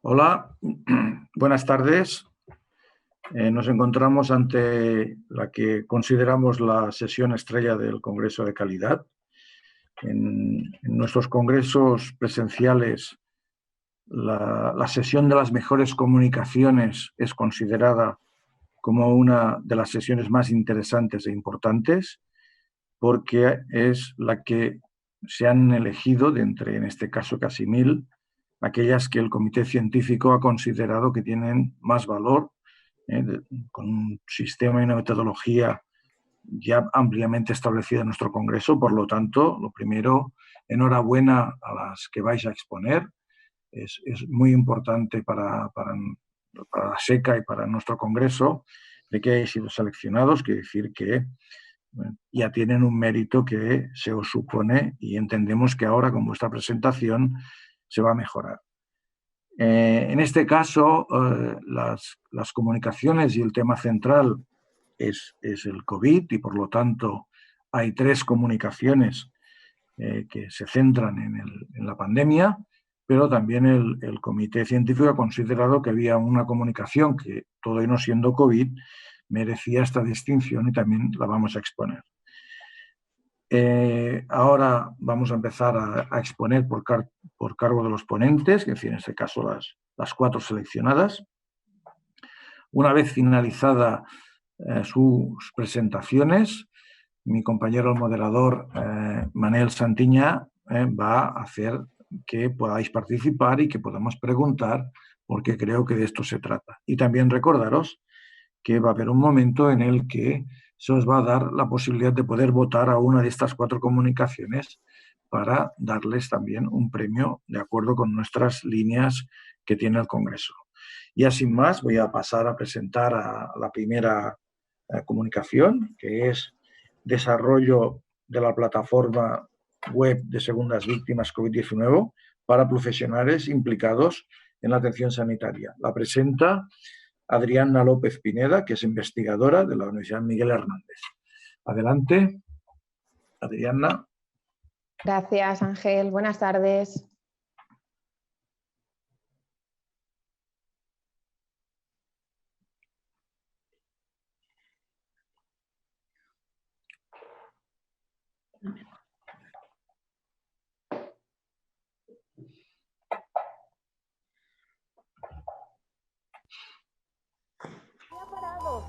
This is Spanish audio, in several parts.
Hola, buenas tardes. Nos encontramos ante la que consideramos la sesión estrella del Congreso de Calidad. En nuestros congresos presenciales, la sesión de las mejores comunicaciones es considerada como una de las sesiones más interesantes e importantes, porque es la que se han elegido de entre, en este caso, casi 1000, aquellas que el comité científico ha considerado que tienen más valor, con un sistema y una metodología ya ampliamente establecida en nuestro Congreso. Por lo tanto, lo primero, enhorabuena a las que vais a exponer. Es muy importante para la SECA y para nuestro Congreso de que hayáis sido seleccionados. Quiere decir que ya tienen un mérito que se os supone y entendemos que ahora con vuestra presentación se va a mejorar. En este caso, las comunicaciones y el tema central es el COVID y por lo tanto hay 3 comunicaciones que se centran en la pandemia, pero también el comité científico ha considerado que había una comunicación que, todo y no siendo COVID, merecía esta distinción y también la vamos a exponer. Ahora vamos a empezar a exponer por cargo de los ponentes, que en este caso las 4 seleccionadas. Una vez finalizada sus presentaciones, mi compañero el moderador Manel Santiñá va a hacer que podáis participar y que podamos preguntar, porque creo que de esto se trata. Y también recordaros que va a haber un momento en el que se os va a dar la posibilidad de poder votar a una de estas 4 comunicaciones para darles también un premio de acuerdo con nuestras líneas que tiene el Congreso. Y así más, voy a pasar a presentar a la primera comunicación, que es desarrollo de la plataforma web de segundas víctimas COVID-19 para profesionales implicados en la atención sanitaria. La presenta Adriana López Pineda, que es investigadora de la Universidad Miguel Hernández. Adelante, Adriana. Gracias, Ángel. Buenas tardes.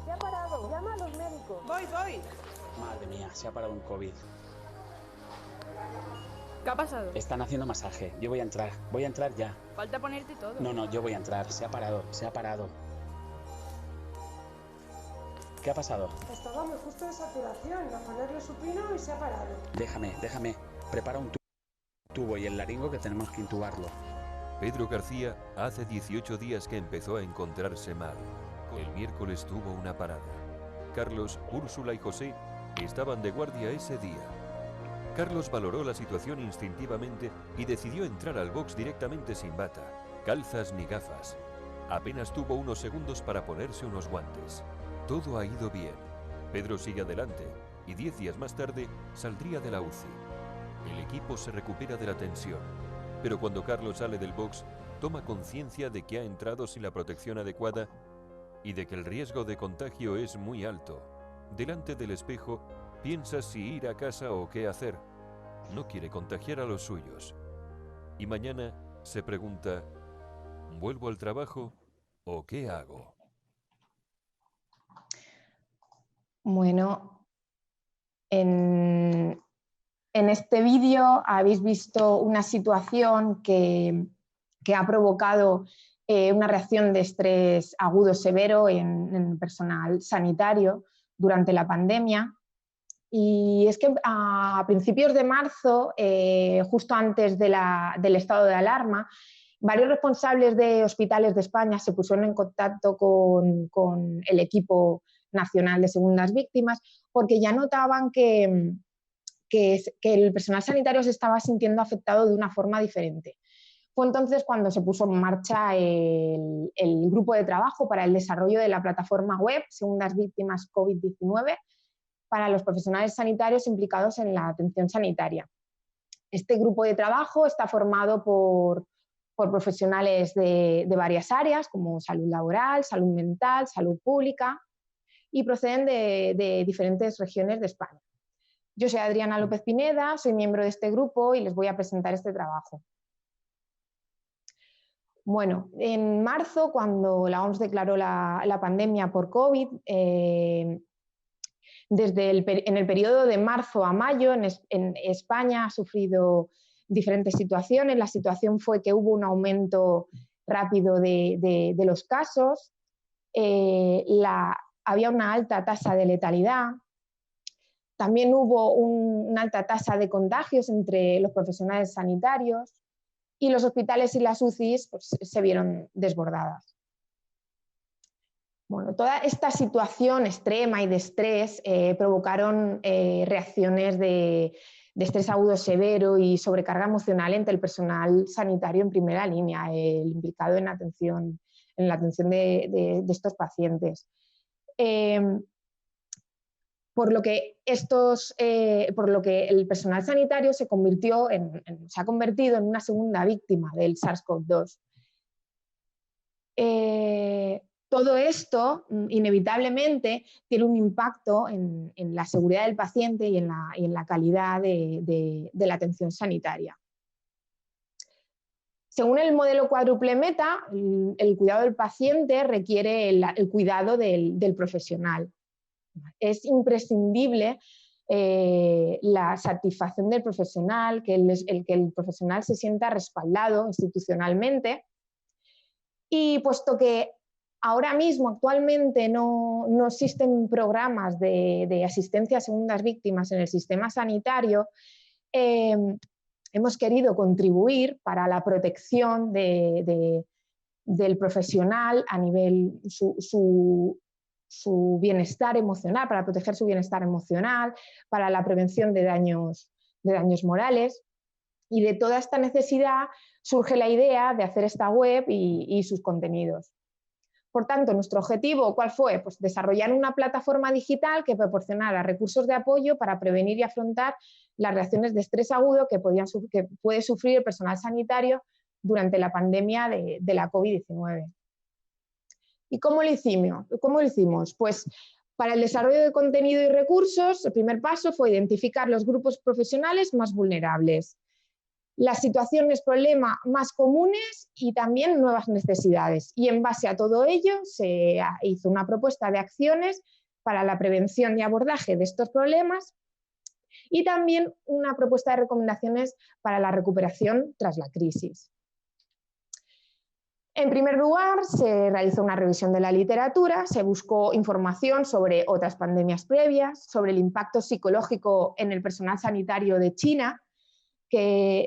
Se ha parado. Llama a los médicos. Voy. Madre mía, se ha parado un COVID. ¿Qué ha pasado? Están haciendo masaje. Yo voy a entrar ya. Falta ponerte todo. No, yo voy a entrar. Se ha parado. ¿Qué ha pasado? Estábamos justo de saturación, a ponerle supino y se ha parado. Déjame. Prepara un tubo y el laringo que tenemos que intubarlo. Pedro García hace 18 días que empezó a encontrarse mal. El miércoles tuvo una parada. Carlos, Úrsula y José estaban de guardia ese día. Carlos valoró la situación instintivamente y decidió entrar al box directamente sin bata, calzas ni gafas. Apenas tuvo unos segundos para ponerse unos guantes. Todo ha ido bien. Pedro sigue adelante y 10 días más tarde saldría de la UCI. El equipo se recupera de la tensión, pero cuando Carlos sale del box, toma conciencia de que ha entrado sin la protección adecuada y de que el riesgo de contagio es muy alto. Delante del espejo, piensa si ir a casa o qué hacer. No quiere contagiar a los suyos. Y mañana se pregunta, ¿vuelvo al trabajo o qué hago? Bueno, en este vídeo habéis visto una situación que ha provocado una reacción de estrés agudo severo en el personal sanitario durante la pandemia. Y es que a principios de marzo, justo antes del estado de alarma, varios responsables de hospitales de España se pusieron en contacto con el equipo nacional de segundas víctimas porque ya notaban que el personal sanitario se estaba sintiendo afectado de una forma diferente. Fue entonces cuando se puso en marcha el grupo de trabajo para el desarrollo de la plataforma web Segundas Víctimas COVID-19 para los profesionales sanitarios implicados en la atención sanitaria. Este grupo de trabajo está formado por por profesionales de varias áreas, como salud laboral, salud mental, salud pública, y proceden de diferentes regiones de España. Yo soy Adriana López Pineda, soy miembro de este grupo y les voy a presentar este trabajo. Bueno, en marzo, cuando la OMS declaró la pandemia por COVID, en el periodo de marzo a mayo, en España ha sufrido diferentes situaciones. La situación fue que hubo un aumento rápido de los casos, había una alta tasa de letalidad, también hubo una alta tasa de contagios entre los profesionales sanitarios y los hospitales y las UCIs pues, se vieron desbordadas. Bueno, toda esta situación extrema y de estrés provocaron reacciones de estrés agudo severo y sobrecarga emocional entre el personal sanitario en primera línea, el implicado en la atención de estos pacientes. Por lo que el personal sanitario se ha convertido en una segunda víctima del SARS-CoV-2. Todo esto inevitablemente tiene un impacto en la seguridad del paciente y en la calidad de la atención sanitaria. Según el modelo cuádruple meta, el cuidado del paciente requiere el cuidado del profesional. Es imprescindible la satisfacción del profesional, que el profesional se sienta respaldado institucionalmente. Y puesto que ahora mismo, actualmente, no existen programas de asistencia a segundas víctimas en el sistema sanitario, hemos querido contribuir para la protección del profesional a nivel su bienestar emocional, para proteger su bienestar emocional, para la prevención de daños morales. Y de toda esta necesidad surge la idea de hacer esta web y sus contenidos. Por tanto, nuestro objetivo, ¿cuál fue? Pues desarrollar una plataforma digital que proporcionara recursos de apoyo para prevenir y afrontar las reacciones de estrés agudo que puede sufrir el personal sanitario durante la pandemia de la COVID-19. ¿Y cómo lo hicimos? Pues para el desarrollo de contenido y recursos, el primer paso fue identificar los grupos profesionales más vulnerables, las situaciones problema más comunes y también nuevas necesidades. Y en base a todo ello se hizo una propuesta de acciones para la prevención y abordaje de estos problemas y también una propuesta de recomendaciones para la recuperación tras la crisis. En primer lugar, se realizó una revisión de la literatura, se buscó información sobre otras pandemias previas, sobre el impacto psicológico en el personal sanitario de China,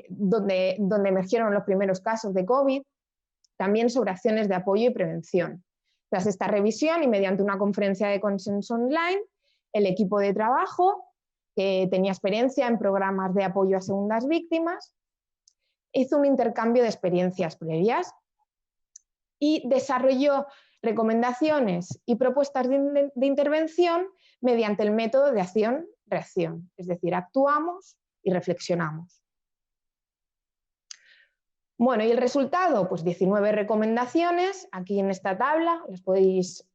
donde emergieron los primeros casos de COVID, también sobre acciones de apoyo y prevención. Tras esta revisión y mediante una conferencia de consenso online, el equipo de trabajo, que tenía experiencia en programas de apoyo a segundas víctimas, hizo un intercambio de experiencias previas y desarrolló recomendaciones y propuestas de intervención mediante el método de acción-reacción, es decir, actuamos y reflexionamos. Bueno, ¿y el resultado? Pues 19 recomendaciones, aquí en esta tabla, las podéis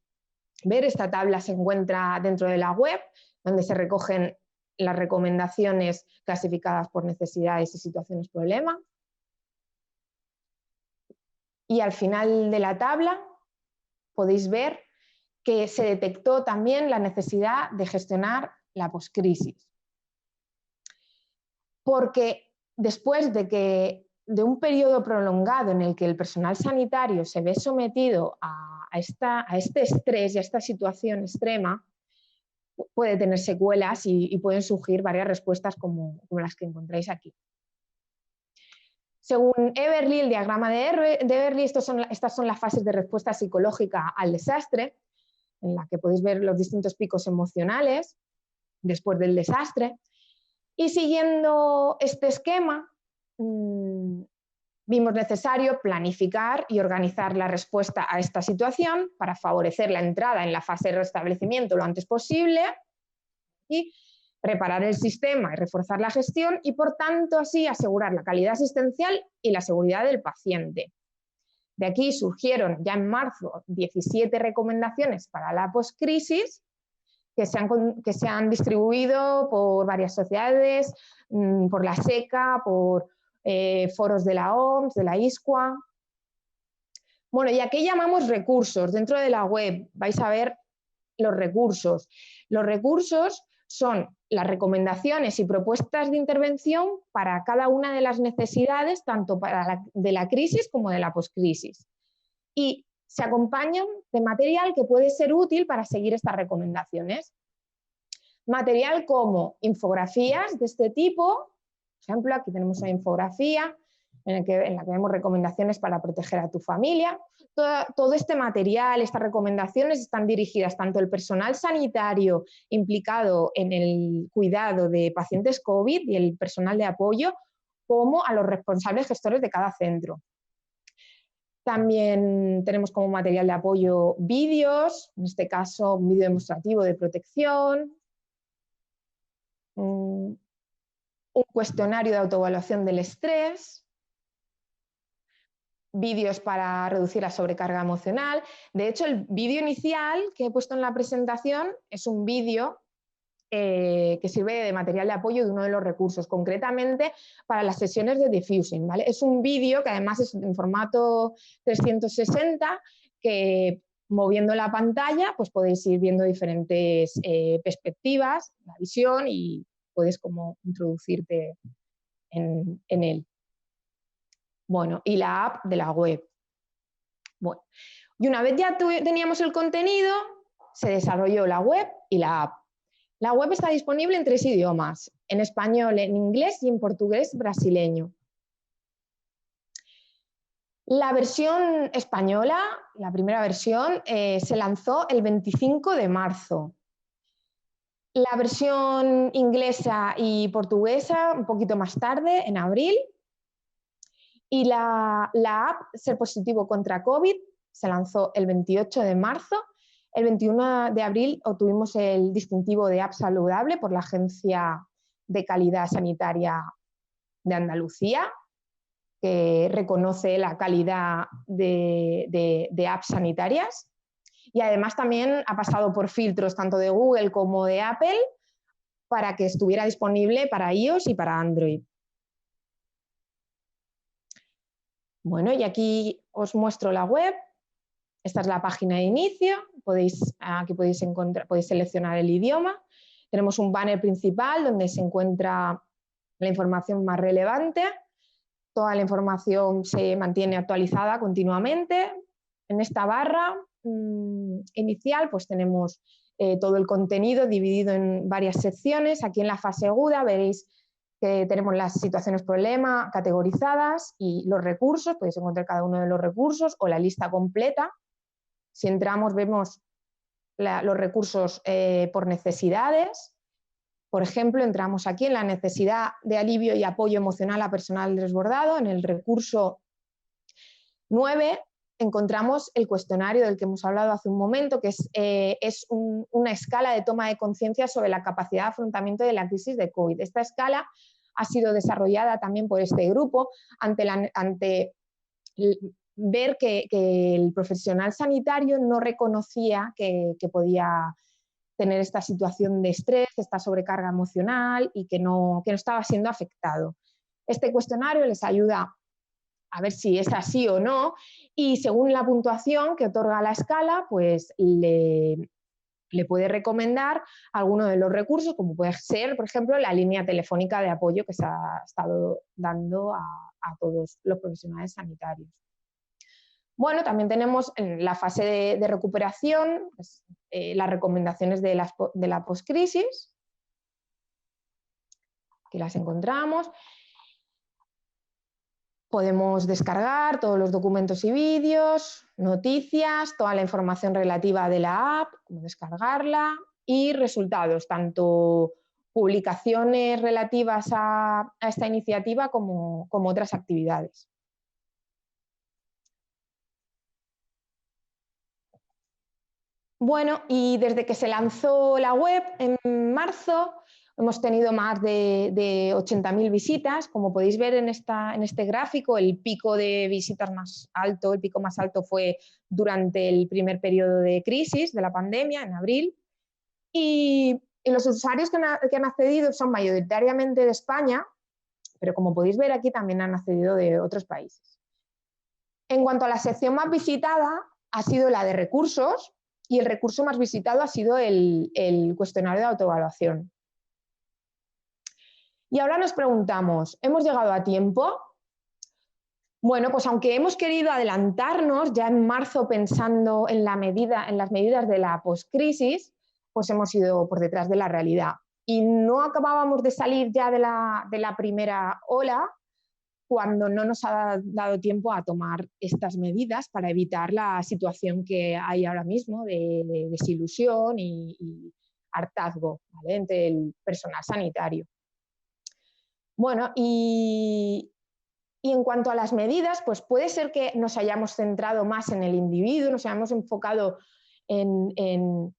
ver, esta tabla se encuentra dentro de la web, donde se recogen las recomendaciones clasificadas por necesidades y situaciones problema. Y al final de la tabla podéis ver que se detectó también la necesidad de gestionar la poscrisis. Porque después de un periodo prolongado en el que el personal sanitario se ve sometido a este estrés y a esta situación extrema, puede tener secuelas y pueden surgir varias respuestas como las que encontráis aquí. Según Everly, el diagrama de Everly, estas son las fases de respuesta psicológica al desastre, en la que podéis ver los distintos picos emocionales después del desastre. Y siguiendo este esquema, vimos necesario planificar y organizar la respuesta a esta situación para favorecer la entrada en la fase de restablecimiento lo antes posible y preparar el sistema y reforzar la gestión y, por tanto, así asegurar la calidad asistencial y la seguridad del paciente. De aquí surgieron ya en marzo 17 recomendaciones para la postcrisis que se han distribuido por varias sociedades, por la SECA, por foros de la OMS, de la ISCUA. Bueno, ¿y a qué llamamos recursos? Dentro de la web vais a ver los recursos. Los recursos son las recomendaciones y propuestas de intervención para cada una de las necesidades, tanto de la crisis como de la postcrisis. Y se acompañan de material que puede ser útil para seguir estas recomendaciones. Material como infografías de este tipo, por ejemplo, aquí tenemos una infografía en la que vemos recomendaciones para proteger a tu familia. Todo este material, estas recomendaciones están dirigidas tanto al personal sanitario implicado en el cuidado de pacientes COVID y el personal de apoyo, como a los responsables gestores de cada centro. También tenemos como material de apoyo vídeos, en este caso un vídeo demostrativo de protección, un cuestionario de autoevaluación del estrés, vídeos para reducir la sobrecarga emocional. De hecho, el vídeo inicial que he puesto en la presentación es un vídeo que sirve de material de apoyo de uno de los recursos, concretamente para las sesiones de diffusing, ¿vale? Es un vídeo que además es en formato 360, que moviendo la pantalla pues podéis ir viendo diferentes perspectivas, la visión, y puedes como introducirte en él. Bueno, y la app de la web. Bueno, y una vez ya teníamos el contenido, se desarrolló la web y la app. La web está disponible en 3 idiomas, en español, en inglés y en portugués brasileño. La versión española, la primera versión, se lanzó el 25 de marzo. La versión inglesa y portuguesa un poquito más tarde, en abril. Y la app Ser Positivo contra COVID se lanzó el 28 de marzo. El 21 de abril obtuvimos el distintivo de app saludable por la Agencia de Calidad Sanitaria de Andalucía, que reconoce la calidad de apps sanitarias. Y además también ha pasado por filtros tanto de Google como de Apple para que estuviera disponible para iOS y para Android. Bueno, y aquí os muestro la web. Esta es la página de inicio, aquí podéis seleccionar el idioma. Tenemos un banner principal donde se encuentra la información más relevante. Toda la información se mantiene actualizada continuamente. En esta barra inicial pues tenemos todo el contenido dividido en varias secciones. Aquí en la fase aguda veréis que tenemos las situaciones problema categorizadas y los recursos, podéis encontrar cada uno de los recursos o la lista completa. Si entramos vemos los recursos por necesidades. Por ejemplo, entramos aquí en la necesidad de alivio y apoyo emocional a personal desbordado. En el recurso 9 encontramos el cuestionario del que hemos hablado hace un momento, que es una escala de toma de conciencia sobre la capacidad de afrontamiento de la crisis de COVID. Esta escala ha sido desarrollada también por este grupo ante ver que el profesional sanitario no reconocía que podía tener esta situación de estrés, esta sobrecarga emocional y que no estaba siendo afectado. Este cuestionario les ayuda a ver si es así o no, y según la puntuación que otorga la escala, pues le puede recomendar alguno de los recursos, como puede ser, por ejemplo, la línea telefónica de apoyo que se ha estado dando a todos los profesionales sanitarios. Bueno, también tenemos en la fase de recuperación pues, las recomendaciones de la postcrisis. Aquí las encontramos. Podemos descargar todos los documentos y vídeos, noticias, toda la información relativa de la app, cómo descargarla y resultados, tanto publicaciones relativas a esta iniciativa como otras actividades. Bueno, y desde que se lanzó la web en marzo, Hemos tenido más de 80.000 visitas. Como podéis ver en este gráfico, el pico de visitas más alto, el pico más alto fue durante el primer periodo de crisis de la pandemia, en abril. Y los usuarios que han accedido son mayoritariamente de España, pero como podéis ver aquí también han accedido de otros países. En cuanto a la sección más visitada, ha sido la de recursos, y el recurso más visitado ha sido el cuestionario de autoevaluación. Y ahora nos preguntamos, ¿hemos llegado a tiempo? Bueno, pues aunque hemos querido adelantarnos ya en marzo pensando en las medidas de la poscrisis, pues hemos ido por detrás de la realidad. Y no acabábamos de salir ya de la primera ola cuando no nos ha dado tiempo a tomar estas medidas para evitar la situación que hay ahora mismo de desilusión y hartazgo, ¿vale?, entre el personal sanitario. Bueno, y en cuanto a las medidas, pues puede ser que nos hayamos centrado más en el individuo, nos hayamos enfocado en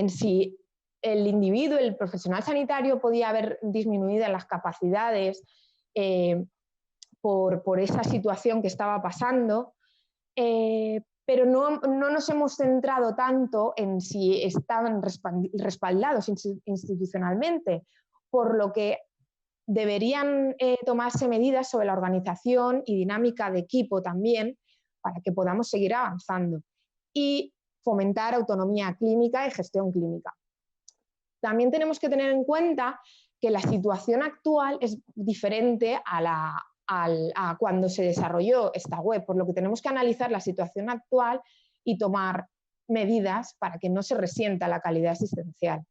si el individuo, el profesional sanitario, podía haber disminuido las capacidades por esa situación que estaba pasando, pero no nos hemos centrado tanto en si estaban respaldados institucionalmente, por lo que deberían tomarse medidas sobre la organización y dinámica de equipo también para que podamos seguir avanzando y fomentar autonomía clínica y gestión clínica. También tenemos que tener en cuenta que la situación actual es diferente a cuando se desarrolló esta web, por lo que tenemos que analizar la situación actual y tomar medidas para que no se resienta la calidad asistencial.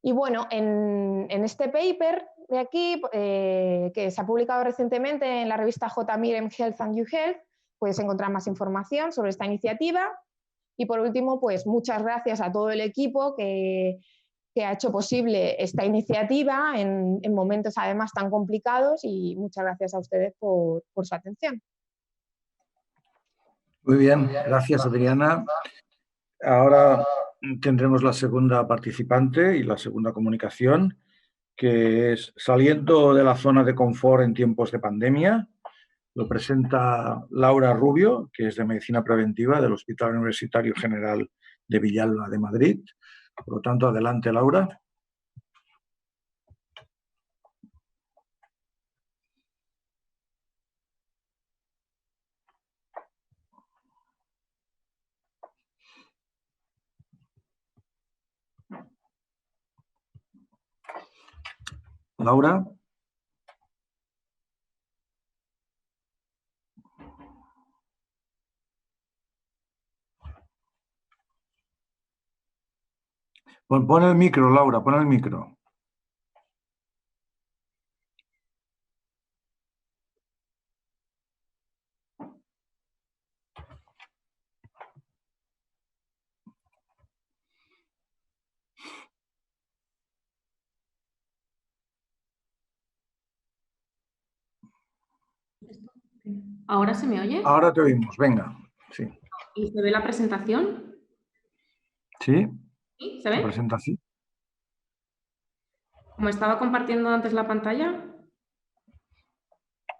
Y bueno, en este paper de aquí, que se ha publicado recientemente en la revista JMIREM Health and YouHealth, puedes encontrar más información sobre esta iniciativa. Y por último, pues muchas gracias a todo el equipo que ha hecho posible esta iniciativa en momentos además tan complicados, y muchas gracias a ustedes por su atención. Muy bien, gracias Adriana. Ahora tendremos la segunda participante y la segunda comunicación, que es saliendo de la zona de confort en tiempos de pandemia. Lo presenta Laura Rubio, que es de Medicina Preventiva del Hospital Universitario General de Villalba de Madrid. Por lo tanto, adelante, Laura. Laura. Pon el micro, Laura, pon el micro. ¿Ahora se me oye? Ahora te oímos, venga. Sí. ¿Y se ve la presentación? ¿Sí? ¿Sí? ¿Se ve? ¿La presentación? Como estaba compartiendo antes la pantalla.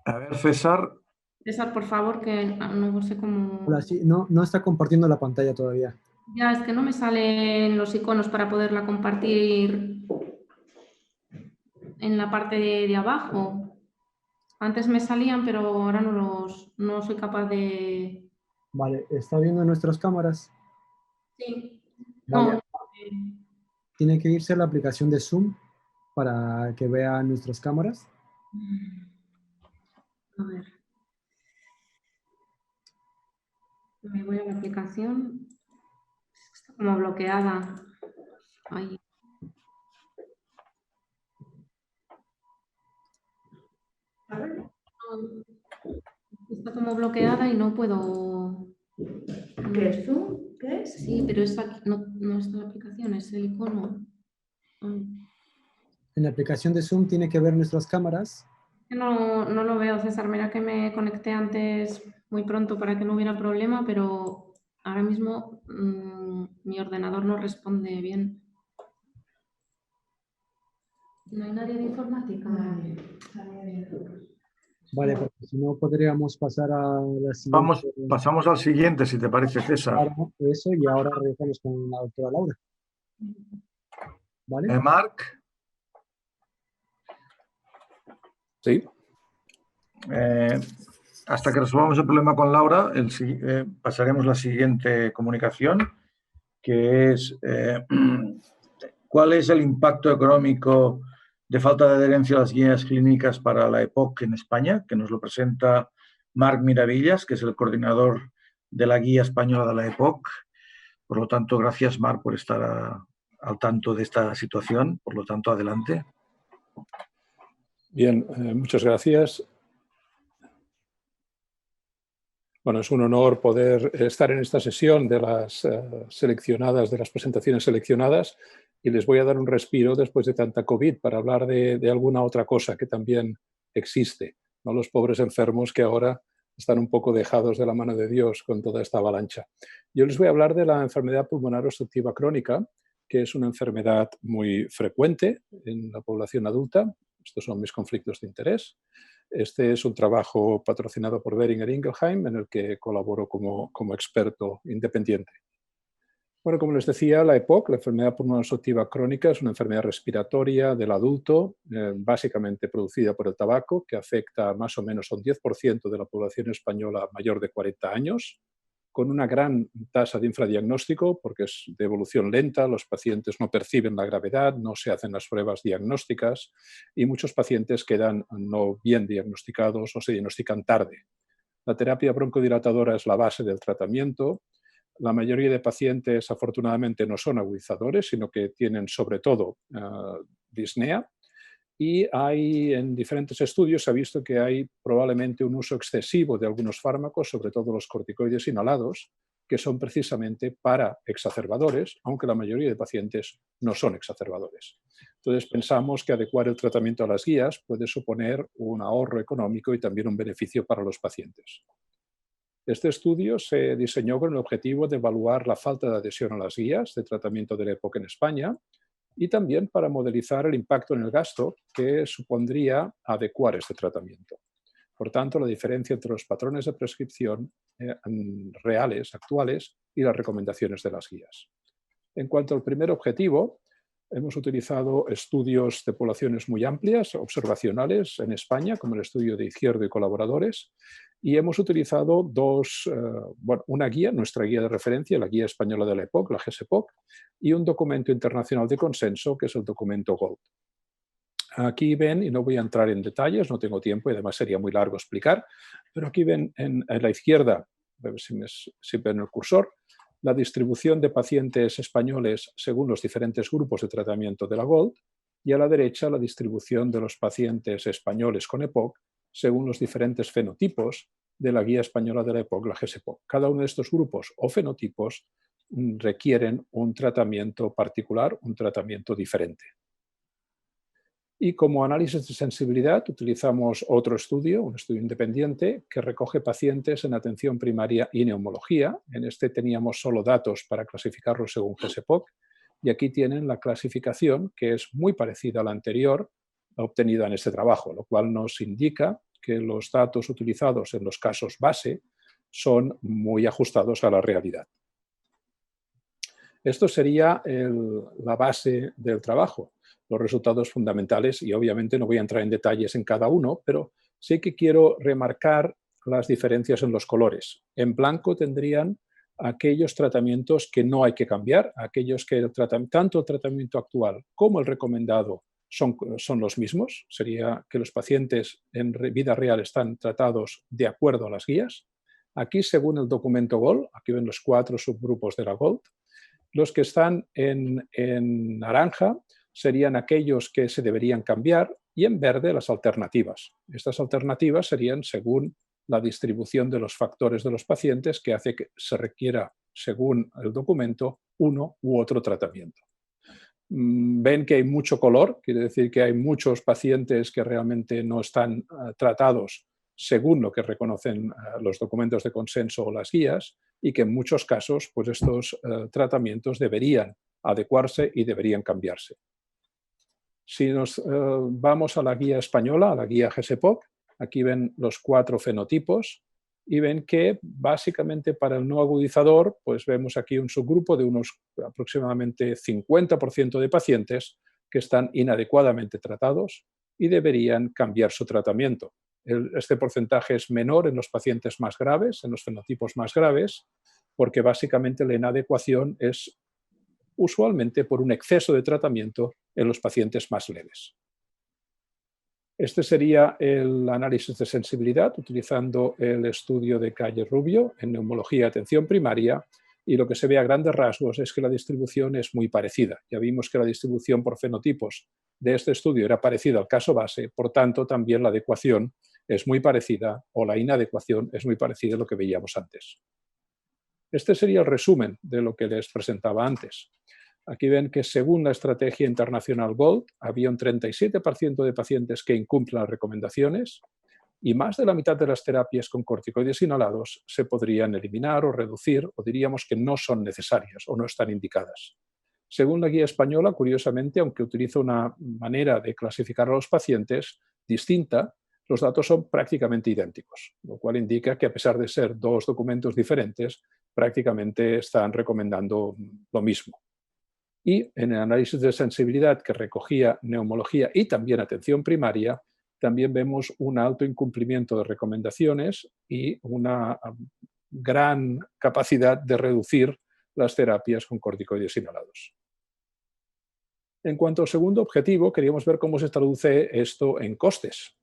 A ver, César. César, por favor, que no sé cómo... Hola, sí, no está compartiendo la pantalla todavía. Ya, es que no me salen los iconos para poderla compartir en la parte de abajo. Antes me salían, pero ahora no soy capaz de... Vale, ¿está viendo nuestras cámaras? Sí. Vale. No. Tiene que irse a la aplicación de Zoom para que vea nuestras cámaras. A ver. Me voy a la aplicación. Está como bloqueada. Ay. Está como bloqueada y no puedo... ¿Qué es Zoom? ¿Qué es? Sí, pero no es la aplicación, es el icono. Ay. En la aplicación de Zoom tiene que ver nuestras cámaras. No lo veo, César. Mira que me conecté antes muy pronto para que no hubiera problema, pero ahora mismo mi ordenador no responde bien. ¿No hay nadie de informática? Vale, porque si no podríamos pasar a la siguiente. Pasamos al siguiente, si te parece, César. Eso, y ahora regresamos con la doctora Laura. ¿Vale? Marc. Sí. Hasta que resolvamos el problema con Laura, pasaremos la siguiente comunicación, que es ¿cuál es el impacto económico de falta de adherencia a las guías clínicas para la EPOC en España? Que nos lo presenta Marc Miravillas, que es el coordinador de la guía española de la EPOC. Por lo tanto, gracias, Marc, por estar al tanto de esta situación. Por lo tanto, adelante. Bien, muchas gracias. Bueno, es un honor poder estar en esta sesión de las seleccionadas, de las presentaciones seleccionadas, y les voy a dar un respiro después de tanta COVID para hablar de alguna otra cosa que también existe, ¿no? Los pobres enfermos que ahora están un poco dejados de la mano de Dios con toda esta avalancha. Yo les voy a hablar de la enfermedad pulmonar obstructiva crónica, que es una enfermedad muy frecuente en la población adulta. Estos son mis conflictos de interés. Este es un trabajo patrocinado por Boehringer Ingelheim, en el que colaboro como experto independiente. Bueno, como les decía, la EPOC, la enfermedad pulmonar obstructiva crónica, es una enfermedad respiratoria del adulto, básicamente producida por el tabaco, que afecta más o menos a un 10% de la población española mayor de 40 años, con una gran tasa de infradiagnóstico, porque es de evolución lenta, los pacientes no perciben la gravedad, no se hacen las pruebas diagnósticas y muchos pacientes quedan no bien diagnosticados o se diagnostican tarde. La terapia broncodilatadora es la base del tratamiento. La mayoría de pacientes, afortunadamente, no son agudizadores, sino que tienen sobre todo disnea. Y en diferentes estudios se ha visto que hay probablemente un uso excesivo de algunos fármacos, sobre todo los corticoides inhalados, que son precisamente para exacerbadores, aunque la mayoría de pacientes no son exacerbadores. Entonces pensamos que adecuar el tratamiento a las guías puede suponer un ahorro económico y también un beneficio para los pacientes. Este estudio se diseñó con el objetivo de evaluar la falta de adhesión a las guías de tratamiento de la EPOC en España, y también para modelizar el impacto en el gasto que supondría adecuar este tratamiento. Por tanto, la diferencia entre los patrones de prescripción reales, actuales, y las recomendaciones de las guías. En cuanto al primer objetivo, hemos utilizado estudios de poblaciones muy amplias, observacionales en España, como el estudio de Izquierdo y colaboradores, y hemos utilizado una guía, nuestra guía de referencia, la guía española de la EPOC, la GESEPOC, y un documento internacional de consenso, que es el documento GOLD. Aquí ven, y no voy a entrar en detalles, no tengo tiempo y además sería muy largo explicar, pero aquí ven en la izquierda, a ver si ven el cursor, la distribución de pacientes españoles según los diferentes grupos de tratamiento de la GOLD, y a la derecha la distribución de los pacientes españoles con EPOC según los diferentes fenotipos de la guía española de la EPOC, la GESEPOC. Cada uno de estos grupos o fenotipos requieren un tratamiento particular, un tratamiento diferente. Y como análisis de sensibilidad utilizamos otro estudio, un estudio independiente, que recoge pacientes en atención primaria y neumología. En este teníamos solo datos para clasificarlos según GESEPOC, y aquí tienen la clasificación, que es muy parecida a la anterior, obtenida en este trabajo, lo cual nos indica que los datos utilizados en los casos base son muy ajustados a la realidad. Esto sería la base del trabajo, los resultados fundamentales, y obviamente no voy a entrar en detalles en cada uno, pero sí que quiero remarcar las diferencias en los colores. En blanco tendrían aquellos tratamientos que no hay que cambiar, aquellos que tanto el tratamiento actual como el recomendado son los mismos, sería que los pacientes en vida real están tratados de acuerdo a las guías. Aquí, según el documento GOLD, aquí ven los 4 subgrupos de la GOLD, los que están en naranja serían aquellos que se deberían cambiar, y en verde las alternativas. Estas alternativas serían según la distribución de los factores de los pacientes, que hace que se requiera, según el documento, uno u otro tratamiento. Ven que hay mucho color, quiere decir que hay muchos pacientes que realmente no están tratados según lo que reconocen los documentos de consenso o las guías, y que en muchos casos pues estos tratamientos deberían adecuarse y deberían cambiarse. Si nos vamos a la guía española, a la guía GESEPOC, aquí ven los 4 fenotipos y ven que básicamente para el no agudizador, pues vemos aquí un subgrupo de unos aproximadamente 50% de pacientes que están inadecuadamente tratados y deberían cambiar su tratamiento. Este porcentaje es menor en los pacientes más graves, en los fenotipos más graves, porque básicamente la inadecuación es usualmente por un exceso de tratamiento en los pacientes más leves. Este sería el análisis de sensibilidad utilizando el estudio de Calle-Rubio en neumología y atención primaria, y lo que se ve a grandes rasgos es que la distribución es muy parecida. Ya vimos que la distribución por fenotipos de este estudio era parecida al caso base, por tanto también la adecuación es muy parecida o la inadecuación es muy parecida a lo que veíamos antes. Este sería el resumen de lo que les presentaba antes. Aquí ven que según la estrategia internacional GOLD, había un 37% de pacientes que incumplen las recomendaciones y más de la mitad de las terapias con corticoides inhalados se podrían eliminar o reducir, o diríamos que no son necesarias o no están indicadas. Según la guía española, curiosamente, aunque utiliza una manera de clasificar a los pacientes distinta, los datos son prácticamente idénticos, lo cual indica que a pesar de ser 2 documentos diferentes, prácticamente están recomendando lo mismo. Y en el análisis de sensibilidad que recogía neumología y también atención primaria, también vemos un alto incumplimiento de recomendaciones y una gran capacidad de reducir las terapias con corticoides inhalados. En cuanto al segundo objetivo, queríamos ver cómo se traduce esto en costes.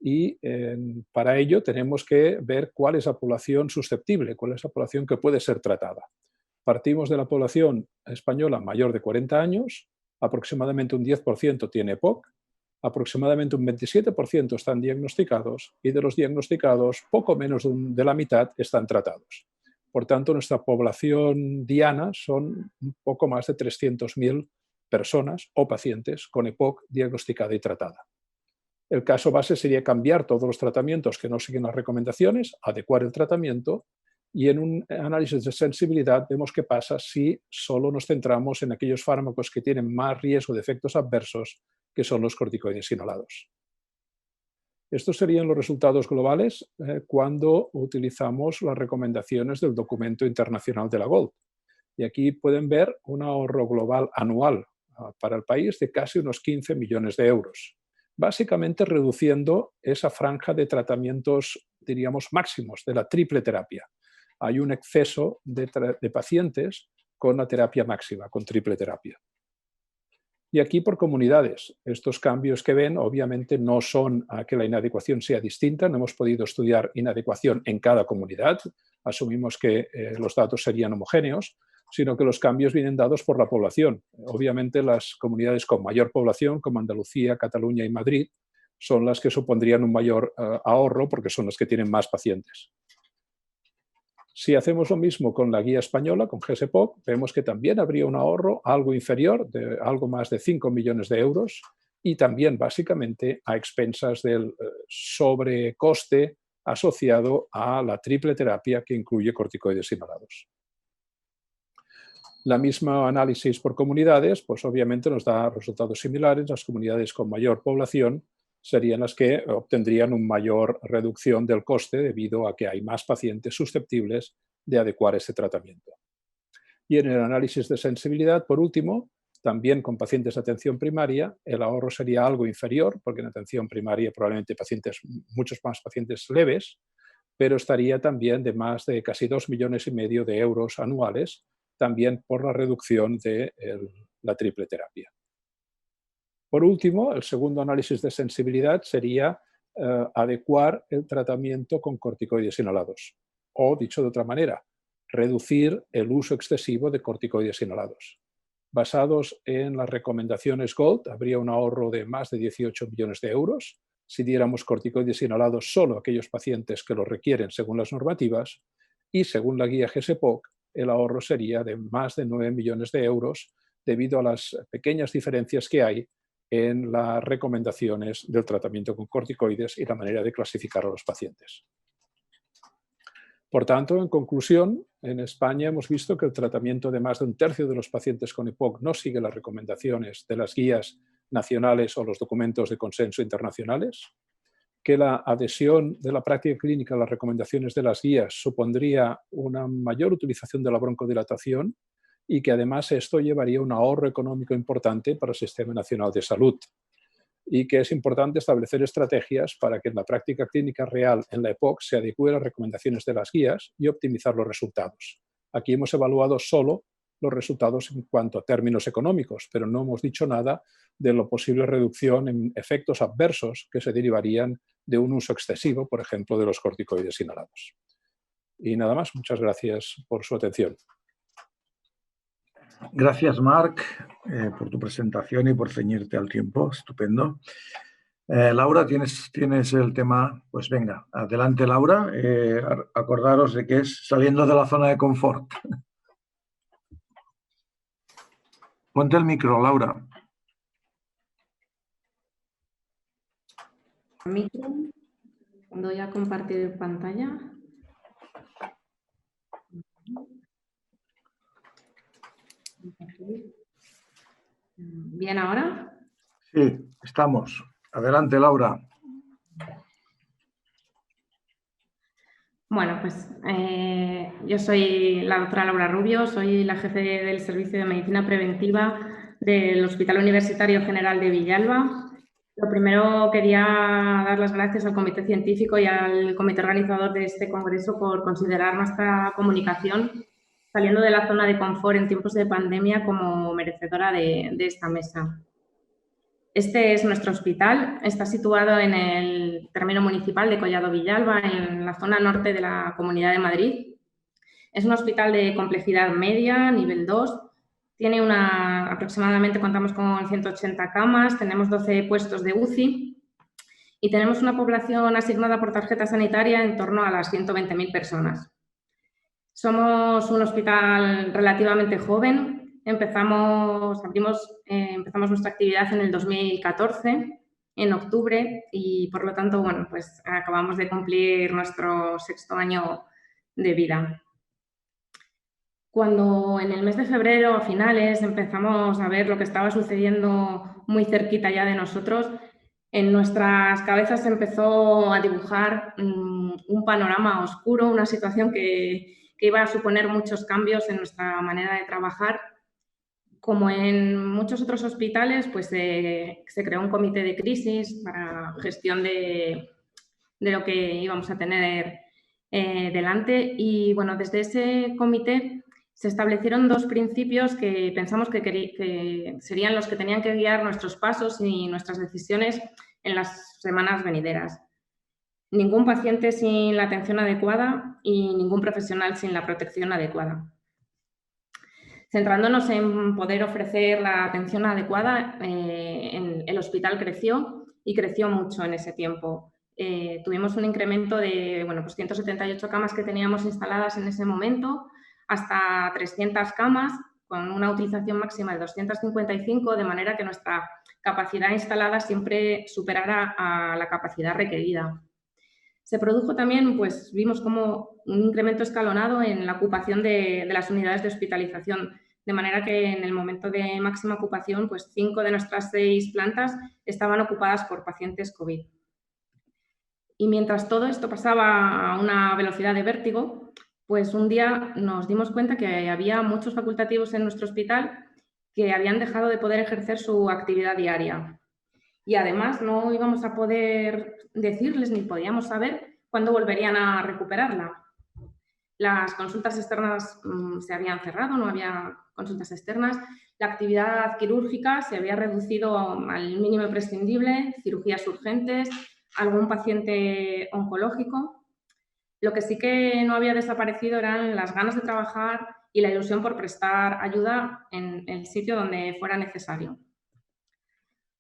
Y para ello tenemos que ver cuál es la población susceptible, cuál es la población que puede ser tratada. Partimos de la población española mayor de 40 años, aproximadamente un 10% tiene EPOC, aproximadamente un 27% están diagnosticados y de los diagnosticados poco menos de la mitad están tratados. Por tanto, nuestra población diana son un poco más de 300.000 personas o pacientes con EPOC diagnosticada y tratada. El caso base sería cambiar todos los tratamientos que no siguen las recomendaciones, adecuar el tratamiento, y en un análisis de sensibilidad vemos qué pasa si solo nos centramos en aquellos fármacos que tienen más riesgo de efectos adversos, que son los corticoides inhalados. Estos serían los resultados globales cuando utilizamos las recomendaciones del documento internacional de la GOLD. Y aquí pueden ver un ahorro global anual para el país de casi unos 15 millones de euros. Básicamente reduciendo esa franja de tratamientos, diríamos, máximos de la triple terapia. Hay un exceso de pacientes con la terapia máxima, con triple terapia. Y aquí por comunidades. Estos cambios que ven obviamente no son a que la inadecuación sea distinta, no hemos podido estudiar inadecuación en cada comunidad, asumimos que los datos serían homogéneos, sino que los cambios vienen dados por la población. Obviamente las comunidades con mayor población, como Andalucía, Cataluña y Madrid, son las que supondrían un mayor ahorro porque son las que tienen más pacientes. Si hacemos lo mismo con la guía española, con GESEPOC, vemos que también habría un ahorro algo inferior, de algo más de 5 millones de euros, y también básicamente a expensas del sobrecoste asociado a la triple terapia que incluye corticoides inhalados. La misma análisis por comunidades, pues obviamente nos da resultados similares. Las comunidades con mayor población serían las que obtendrían una mayor reducción del coste debido a que hay más pacientes susceptibles de adecuar ese tratamiento. Y en el análisis de sensibilidad, por último, también con pacientes de atención primaria, el ahorro sería algo inferior, porque en atención primaria probablemente muchos más pacientes leves, pero estaría también de más de casi 2,5 millones de euros anuales, también por la reducción de la triple terapia. Por último, el segundo análisis de sensibilidad sería adecuar el tratamiento con corticoides inhalados. O, dicho de otra manera, reducir el uso excesivo de corticoides inhalados. Basados en las recomendaciones GOLD, habría un ahorro de más de 18 millones de euros si diéramos corticoides inhalados solo a aquellos pacientes que lo requieren según las normativas, y según la guía GESEPOC, el ahorro sería de más de 9 millones de euros debido a las pequeñas diferencias que hay en las recomendaciones del tratamiento con corticoides y la manera de clasificar a los pacientes. Por tanto, en conclusión, en España hemos visto que el tratamiento de más de un tercio de los pacientes con EPOC no sigue las recomendaciones de las guías nacionales o los documentos de consenso internacionales, que la adhesión de la práctica clínica a las recomendaciones de las guías supondría una mayor utilización de la broncodilatación y que además esto llevaría un ahorro económico importante para el Sistema Nacional de Salud, y que es importante establecer estrategias para que en la práctica clínica real en la EPOC se adecúe a las recomendaciones de las guías y optimizar los resultados. Aquí hemos evaluado solo los resultados en cuanto a términos económicos, pero no hemos dicho nada de la posible reducción en efectos adversos que se derivarían de un uso excesivo, por ejemplo, de los corticoides inhalados. Y nada más, muchas gracias por su atención. Gracias, Marc, por tu presentación y por ceñirte al tiempo. Estupendo. Laura, ¿tienes el tema? Pues venga, adelante, Laura. Acordaros de que es saliendo de la zona de confort. Ponte el micro, Laura. Micro. Voy a compartir pantalla. ¿Bien ahora? Sí, estamos. Adelante, Laura. Bueno, pues yo soy la doctora Laura Rubio, soy la jefe del Servicio de Medicina Preventiva del Hospital Universitario General de Villalba. Lo primero, quería dar las gracias al comité científico y al comité organizador de este congreso por considerar nuestra comunicación saliendo de la zona de confort en tiempos de pandemia como merecedora de esta mesa. Este es nuestro hospital, está situado en el término municipal de Collado Villalba, en la zona norte de la Comunidad de Madrid. Es un hospital de complejidad media, nivel 2. Tiene aproximadamente, contamos con 180 camas, tenemos 12 puestos de UCI y tenemos una población asignada por tarjeta sanitaria en torno a las 120.000 personas. Somos un hospital relativamente joven. Empezamos nuestra actividad en el 2014, en octubre, y por lo tanto, bueno, pues acabamos de cumplir nuestro 6º año de vida. Cuando en el mes de febrero, a finales, empezamos a ver lo que estaba sucediendo muy cerquita ya de nosotros, en nuestras cabezas se empezó a dibujar un panorama oscuro, una situación que iba a suponer muchos cambios en nuestra manera de trabajar. Como en muchos otros hospitales, pues se creó un comité de crisis para gestión de lo que íbamos a tener delante. Y bueno, desde ese comité se establecieron 2 principios que pensamos que serían los que tenían que guiar nuestros pasos y nuestras decisiones en las semanas venideras. Ningún paciente sin la atención adecuada y ningún profesional sin la protección adecuada. Centrándonos en poder ofrecer la atención adecuada, el hospital creció y creció mucho en ese tiempo. Tuvimos un incremento de 178 camas que teníamos instaladas en ese momento, hasta 300 camas, con una utilización máxima de 255, de manera que nuestra capacidad instalada siempre superara a la capacidad requerida. Se produjo también, pues vimos como un incremento escalonado en la ocupación de las unidades de hospitalización, de manera que en el momento de máxima ocupación, pues 5 de nuestras 6 plantas estaban ocupadas por pacientes COVID. Y mientras todo esto pasaba a una velocidad de vértigo, pues un día nos dimos cuenta que había muchos facultativos en nuestro hospital que habían dejado de poder ejercer su actividad diaria. Y además no íbamos a poder decirles ni podíamos saber cuándo volverían a recuperarla. Las consultas externas se habían cerrado, no había consultas externas. La actividad quirúrgica se había reducido al mínimo prescindible, cirugías urgentes, algún paciente oncológico. Lo que sí que no había desaparecido eran las ganas de trabajar y la ilusión por prestar ayuda en el sitio donde fuera necesario.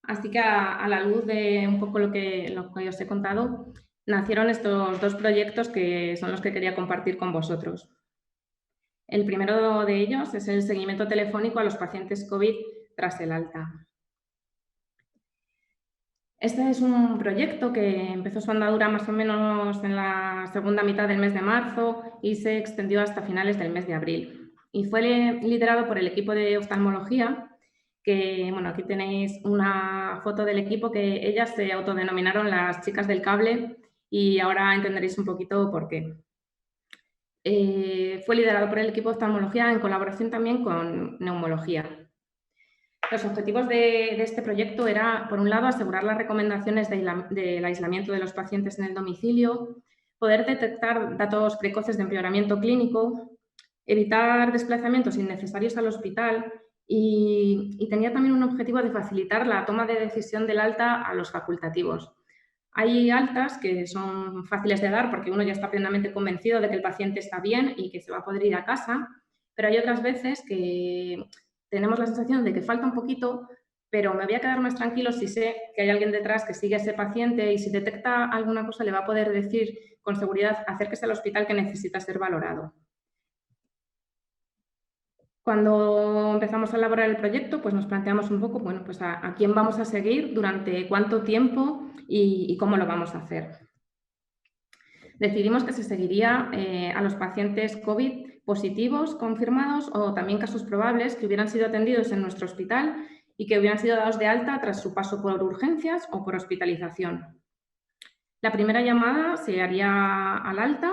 Así que a la luz de un poco lo que os he contado, nacieron estos 2 proyectos que son los que quería compartir con vosotros. El primero de ellos es el seguimiento telefónico a los pacientes COVID tras el alta. Este es un proyecto que empezó su andadura más o menos en la segunda mitad del mes de marzo y se extendió hasta finales del mes de abril. Y fue liderado por el equipo de oftalmología, que, bueno, aquí tenéis una foto del equipo que ellas se autodenominaron las chicas del cable y ahora entenderéis un poquito por qué. Fue liderado por el equipo de oftalmología en colaboración también con neumología. Los objetivos de este proyecto era, por un lado, asegurar las recomendaciones del aislamiento de los pacientes en el domicilio, poder detectar datos precoces de empeoramiento clínico, evitar desplazamientos innecesarios al hospital y tenía también un objetivo de facilitar la toma de decisión del alta a los facultativos. Hay altas que son fáciles de dar porque uno ya está plenamente convencido de que el paciente está bien y que se va a poder ir a casa, pero hay otras veces que tenemos la sensación de que falta un poquito, pero me voy a quedar más tranquilo si sé que hay alguien detrás que sigue a ese paciente y si detecta alguna cosa le va a poder decir con seguridad acérquese al hospital que necesita ser valorado. Cuando empezamos a elaborar el proyecto, pues nos planteamos un poco, bueno, pues a quién vamos a seguir, durante cuánto tiempo y cómo lo vamos a hacer. Decidimos que se seguiría a los pacientes COVID positivos confirmados o también casos probables que hubieran sido atendidos en nuestro hospital y que hubieran sido dados de alta tras su paso por urgencias o por hospitalización. La primera llamada se haría al alta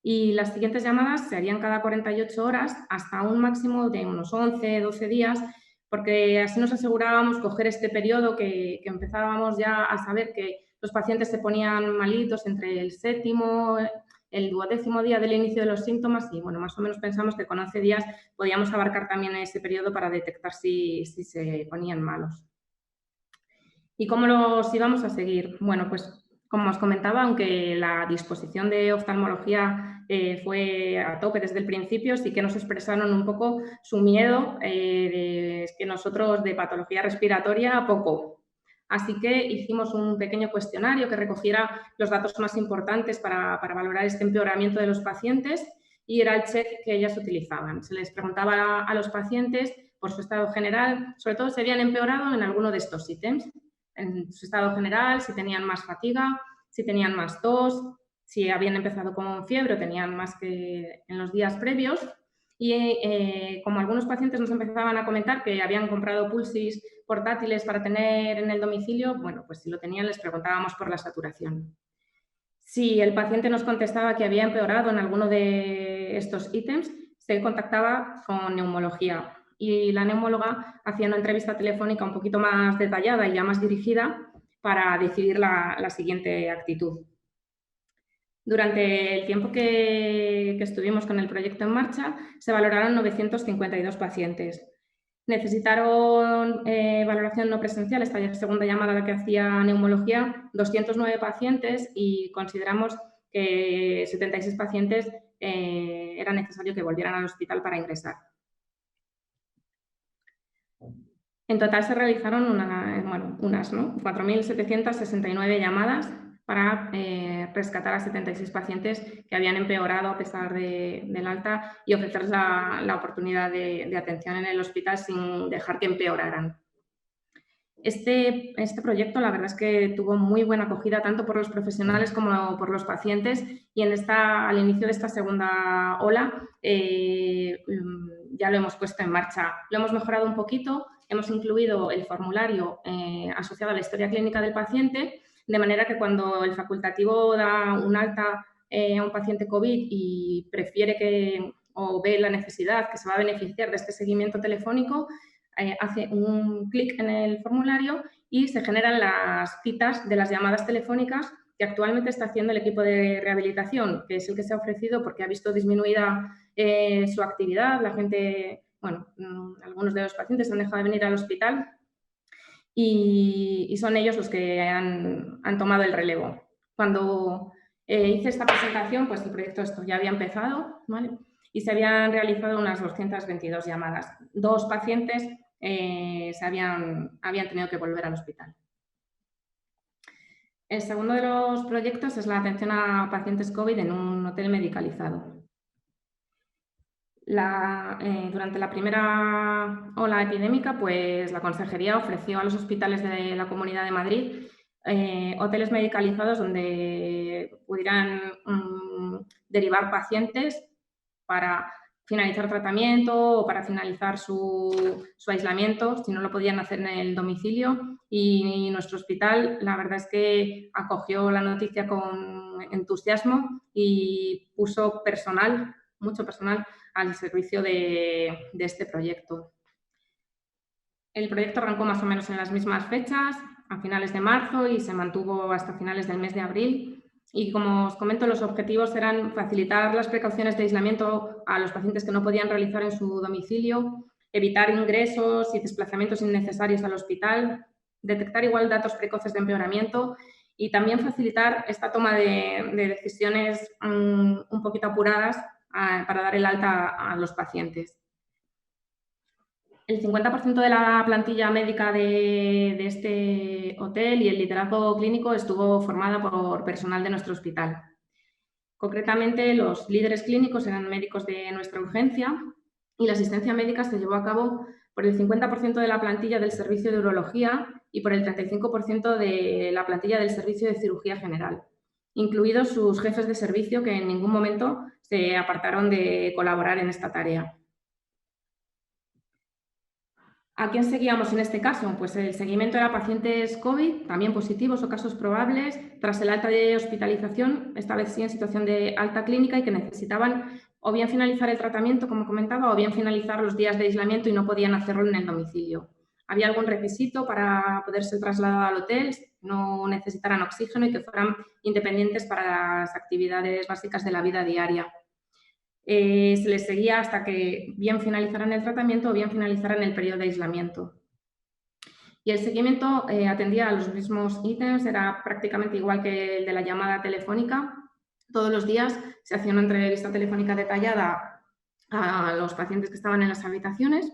y las siguientes llamadas se harían cada 48 horas hasta un máximo de unos 11, 12 días, porque así nos asegurábamos coger este periodo que empezábamos ya a saber que los pacientes se ponían malitos entre el 7º, el 12º día del inicio de los síntomas y, bueno, más o menos pensamos que con 11 días podíamos abarcar también ese periodo para detectar si se ponían malos. ¿Y cómo los íbamos a seguir? Bueno, pues como os comentaba, aunque la disposición de oftalmología fue a tope desde el principio, sí que nos expresaron un poco su miedo de que nosotros de patología respiratoria poco. Así que hicimos un pequeño cuestionario que recogiera los datos más importantes para valorar este empeoramiento de los pacientes y era el check que ellas utilizaban. Se les preguntaba a los pacientes por su estado general, sobre todo si habían empeorado en alguno de estos ítems. En su estado general, si tenían más fatiga, si tenían más tos, si habían empezado con fiebre o tenían más que en los días previos. Y como algunos pacientes nos empezaban a comentar que habían comprado pulsis portátiles para tener en el domicilio, bueno, pues si lo tenían les preguntábamos por la saturación. Si el paciente nos contestaba que había empeorado en alguno de estos ítems, se contactaba con neumología. Y la neumóloga hacía una entrevista telefónica un poquito más detallada y ya más dirigida para decidir la siguiente actitud. Durante el tiempo que estuvimos con el proyecto en marcha, se valoraron 952 pacientes. Necesitaron valoración no presencial, esta segunda llamada que hacía neumología, 209 pacientes y consideramos que 76 pacientes era necesario que volvieran al hospital para ingresar. En total se realizaron unas 4.769 llamadas para rescatar a 76 pacientes que habían empeorado a pesar del alta y ofrecerles la oportunidad de atención en el hospital sin dejar que empeoraran. Este proyecto la verdad es que tuvo muy buena acogida tanto por los profesionales como por los pacientes y al inicio de esta segunda ola ya lo hemos puesto en marcha. Lo hemos mejorado un poquito, hemos incluido el formulario asociado a la historia clínica del paciente, de manera que cuando el facultativo da un alta a un paciente COVID y prefiere o ve la necesidad que se va a beneficiar de este seguimiento telefónico, hace un clic en el formulario y se generan las citas de las llamadas telefónicas que actualmente está haciendo el equipo de rehabilitación, que es el que se ha ofrecido porque ha visto disminuida su actividad. La gente, bueno, algunos de los pacientes han dejado de venir al hospital y son ellos los que han tomado el relevo. Cuando hice esta presentación, pues el proyecto ya había empezado, ¿vale? Y se habían realizado unas 222 llamadas. 2 pacientes habían tenido que volver al hospital. El segundo de los proyectos es la atención a pacientes COVID en un hotel medicalizado. Durante la primera ola epidémica, pues la Consejería ofreció a los hospitales de la Comunidad de Madrid hoteles medicalizados donde pudieran derivar pacientes para finalizar tratamiento o para finalizar su aislamiento, si no lo podían hacer en el domicilio. Y nuestro hospital, la verdad es que acogió la noticia con entusiasmo y puso personal, mucho personal, al servicio de este proyecto. El proyecto arrancó más o menos en las mismas fechas, a finales de marzo, y se mantuvo hasta finales del mes de abril. Y como os comento, los objetivos eran facilitar las precauciones de aislamiento a los pacientes que no podían realizar en su domicilio, evitar ingresos y desplazamientos innecesarios al hospital, detectar igual datos precoces de empeoramiento y también facilitar esta toma de decisiones un poquito apuradas para dar el alta a los pacientes. El 50% de la plantilla médica de este hotel y el liderazgo clínico estuvo formada por personal de nuestro hospital. Concretamente, los líderes clínicos eran médicos de nuestra urgencia y la asistencia médica se llevó a cabo por el 50% de la plantilla del servicio de urología y por el 35% de la plantilla del servicio de cirugía general, incluidos sus jefes de servicio que en ningún momento se apartaron de colaborar en esta tarea. ¿A quién seguíamos en este caso? Pues el seguimiento era pacientes COVID, también positivos o casos probables, tras el alta de hospitalización, esta vez sí en situación de alta clínica y que necesitaban o bien finalizar el tratamiento, como comentaba, o bien finalizar los días de aislamiento y no podían hacerlo en el domicilio. ¿Había algún requisito para poder ser trasladado al hotel, no necesitaran oxígeno y que fueran independientes para las actividades básicas de la vida diaria? Se les seguía hasta que bien finalizaran el tratamiento o bien finalizaran el periodo de aislamiento. Y el seguimiento atendía a los mismos ítems, era prácticamente igual que el de la llamada telefónica. Todos los días se hacía una entrevista telefónica detallada a los pacientes que estaban en las habitaciones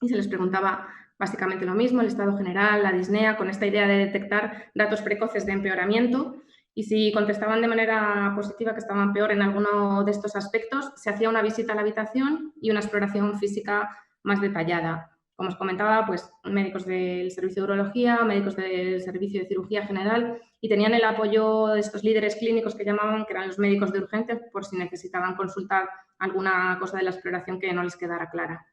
y se les preguntaba básicamente lo mismo, el estado general, la disnea, con esta idea de detectar datos precoces de empeoramiento. Y si contestaban de manera positiva que estaban peor en alguno de estos aspectos, se hacía una visita a la habitación y una exploración física más detallada. Como os comentaba, pues médicos del servicio de urología, médicos del servicio de cirugía general y tenían el apoyo de estos líderes clínicos que llamaban, que eran los médicos de urgencias, por si necesitaban consultar alguna cosa de la exploración que no les quedara clara.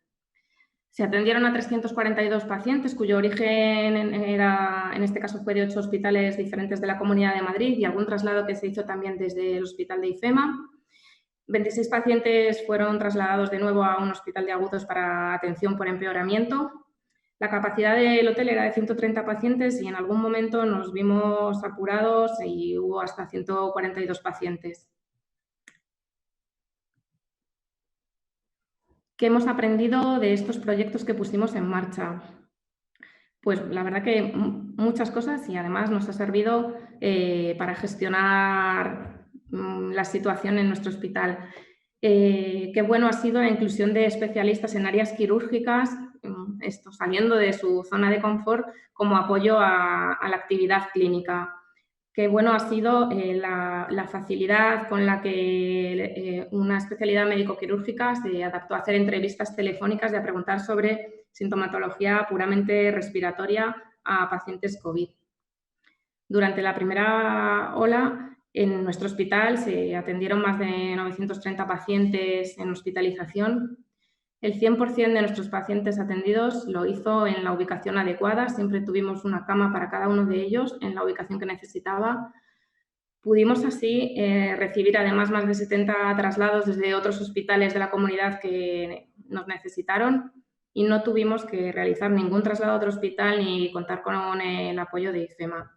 Se atendieron a 342 pacientes cuyo origen en este caso fue de 8 hospitales diferentes de la Comunidad de Madrid y algún traslado que se hizo también desde el hospital de IFEMA. 26 pacientes fueron trasladados de nuevo a un hospital de agudos para atención por empeoramiento. La capacidad del hotel era de 130 pacientes y en algún momento nos vimos apurados y hubo hasta 142 pacientes. ¿Qué hemos aprendido de estos proyectos que pusimos en marcha? Pues la verdad que muchas cosas y además nos ha servido para gestionar la situación en nuestro hospital. Qué bueno ha sido la inclusión de especialistas en áreas quirúrgicas, saliendo de su zona de confort como apoyo a la actividad clínica. Qué bueno ha sido la facilidad con la que una especialidad médico-quirúrgica se adaptó a hacer entrevistas telefónicas y a preguntar sobre sintomatología puramente respiratoria a pacientes COVID. Durante la primera ola, en nuestro hospital se atendieron más de 930 pacientes en hospitalización. El 100% de nuestros pacientes atendidos lo hizo en la ubicación adecuada. Siempre tuvimos una cama para cada uno de ellos en la ubicación que necesitaba. Pudimos así recibir además más de 70 traslados desde otros hospitales de la comunidad que nos necesitaron y no tuvimos que realizar ningún traslado a otro hospital ni contar con el apoyo de IFEMA.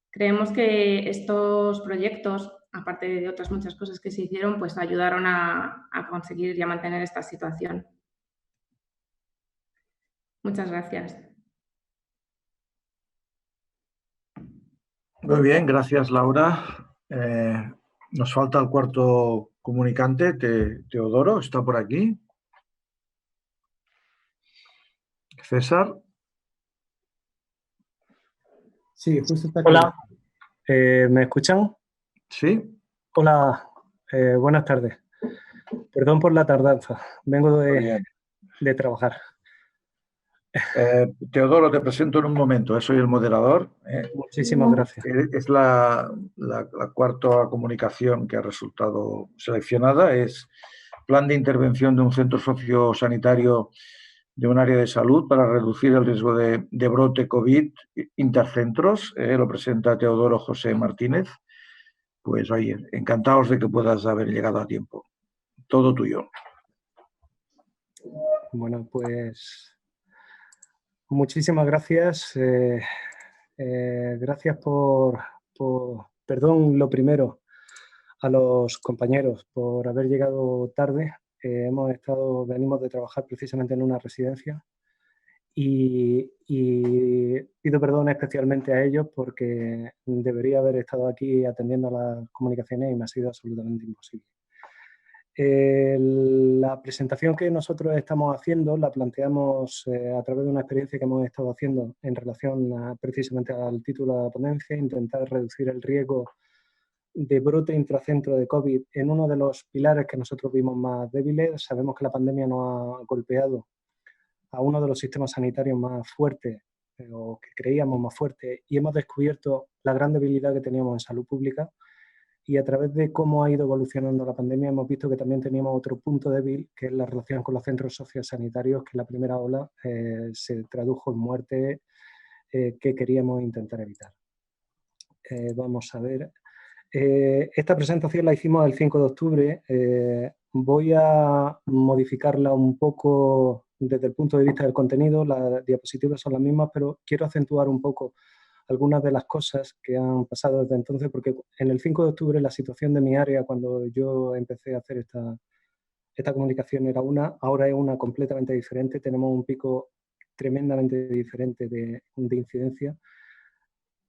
Creemos que estos proyectos, aparte de otras muchas cosas que se hicieron, pues ayudaron a conseguir y a mantener esta situación. Muchas gracias. Muy bien, gracias Laura. Nos falta el cuarto comunicante, Teodoro, ¿está por aquí? César. Sí, justo está aquí. Hola, ¿me escuchan? Sí. Hola, buenas tardes. Perdón por la tardanza, vengo de trabajar. Teodoro, te presento en un momento, soy el moderador. Muchísimas gracias. Es la cuarta comunicación que ha resultado seleccionada, es plan de intervención de un centro sociosanitario de un área de salud para reducir el riesgo de brote COVID intercentros. Lo presenta Teodoro José Martínez. Pues oye, encantados de que puedas haber llegado a tiempo. Todo tuyo. Bueno, pues muchísimas gracias. Gracias perdón, lo primero, a los compañeros por haber llegado tarde. Venimos de trabajar precisamente en una residencia y pido perdón especialmente a ellos porque debería haber estado aquí atendiendo a las comunicaciones y me ha sido absolutamente imposible. La presentación que nosotros estamos haciendo la planteamos a través de una experiencia que hemos estado haciendo en relación precisamente al título de la ponencia, intentar reducir el riesgo de brote intracentro de COVID en uno de los pilares que nosotros vimos más débiles. Sabemos que la pandemia nos ha golpeado a uno de los sistemas sanitarios más fuertes o que creíamos más fuertes y hemos descubierto la gran debilidad que teníamos en salud pública. Y a través de cómo ha ido evolucionando la pandemia hemos visto que también teníamos otro punto débil, que es la relación con los centros sociosanitarios, que en la primera ola se tradujo en muerte que queríamos intentar evitar. Vamos a ver. Esta presentación la hicimos el 5 de octubre. Voy a modificarla un poco desde el punto de vista del contenido. Las diapositivas son las mismas, pero quiero acentuar un poco algunas de las cosas que han pasado desde entonces, porque en el 5 de octubre la situación de mi área, cuando yo empecé a hacer esta comunicación, era una, ahora es una completamente diferente. Tenemos un pico tremendamente diferente de incidencia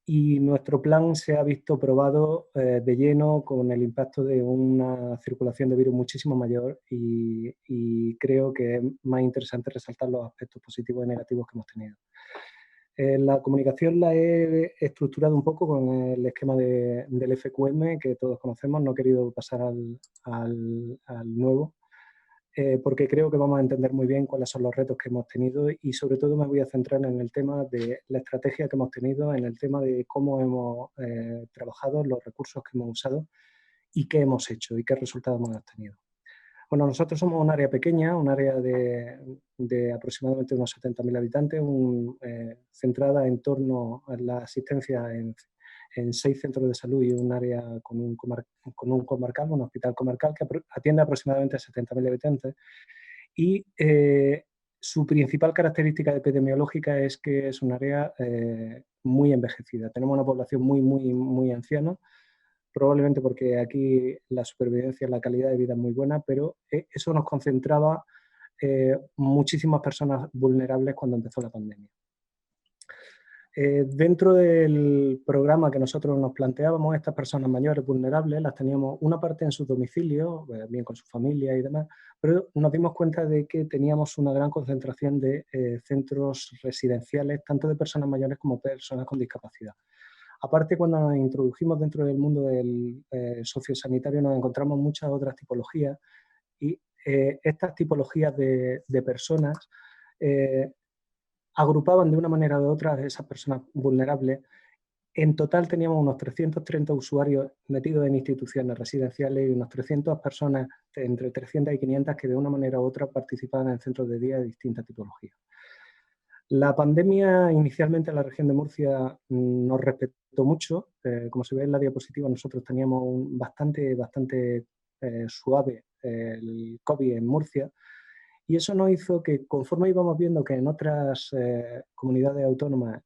y nuestro plan se ha visto probado de lleno con el impacto de una circulación de virus muchísimo mayor y creo que es más interesante resaltar los aspectos positivos y negativos que hemos tenido. La comunicación la he estructurado un poco con el esquema del FQM que todos conocemos. No he querido pasar al nuevo porque creo que vamos a entender muy bien cuáles son los retos que hemos tenido y sobre todo me voy a centrar en el tema de la estrategia que hemos tenido, en el tema de cómo hemos trabajado, los recursos que hemos usado y qué hemos hecho y qué resultados hemos obtenido. Bueno, nosotros somos un área pequeña, un área de aproximadamente unos 70.000 habitantes, centrada en torno a la asistencia en 6 centros de salud y un área con un comarcal, un hospital comarcal que atiende aproximadamente a 70.000 habitantes. Y su principal característica epidemiológica es que es un área muy envejecida. Tenemos una población muy anciana, probablemente porque aquí la supervivencia, la calidad de vida es muy buena, pero eso nos concentraba muchísimas personas vulnerables cuando empezó la pandemia. Dentro del programa que nosotros nos planteábamos, estas personas mayores vulnerables las teníamos una parte en sus domicilios, bien con su familia y demás, pero nos dimos cuenta de que teníamos una gran concentración de centros residenciales, tanto de personas mayores como personas con discapacidad. Aparte, cuando nos introdujimos dentro del mundo del sociosanitario, nos encontramos muchas otras tipologías y estas tipologías de personas agrupaban de una manera u otra a esas personas vulnerables. En total teníamos unos 330 usuarios metidos en instituciones residenciales y unos 300 personas, entre 300 y 500, que de una manera u otra participaban en centros de día de distintas tipologías. La pandemia inicialmente en la región de Murcia nos respetó mucho. Como se ve en la diapositiva, nosotros teníamos bastante suave el COVID en Murcia y eso nos hizo que conforme íbamos viendo que en otras comunidades autónomas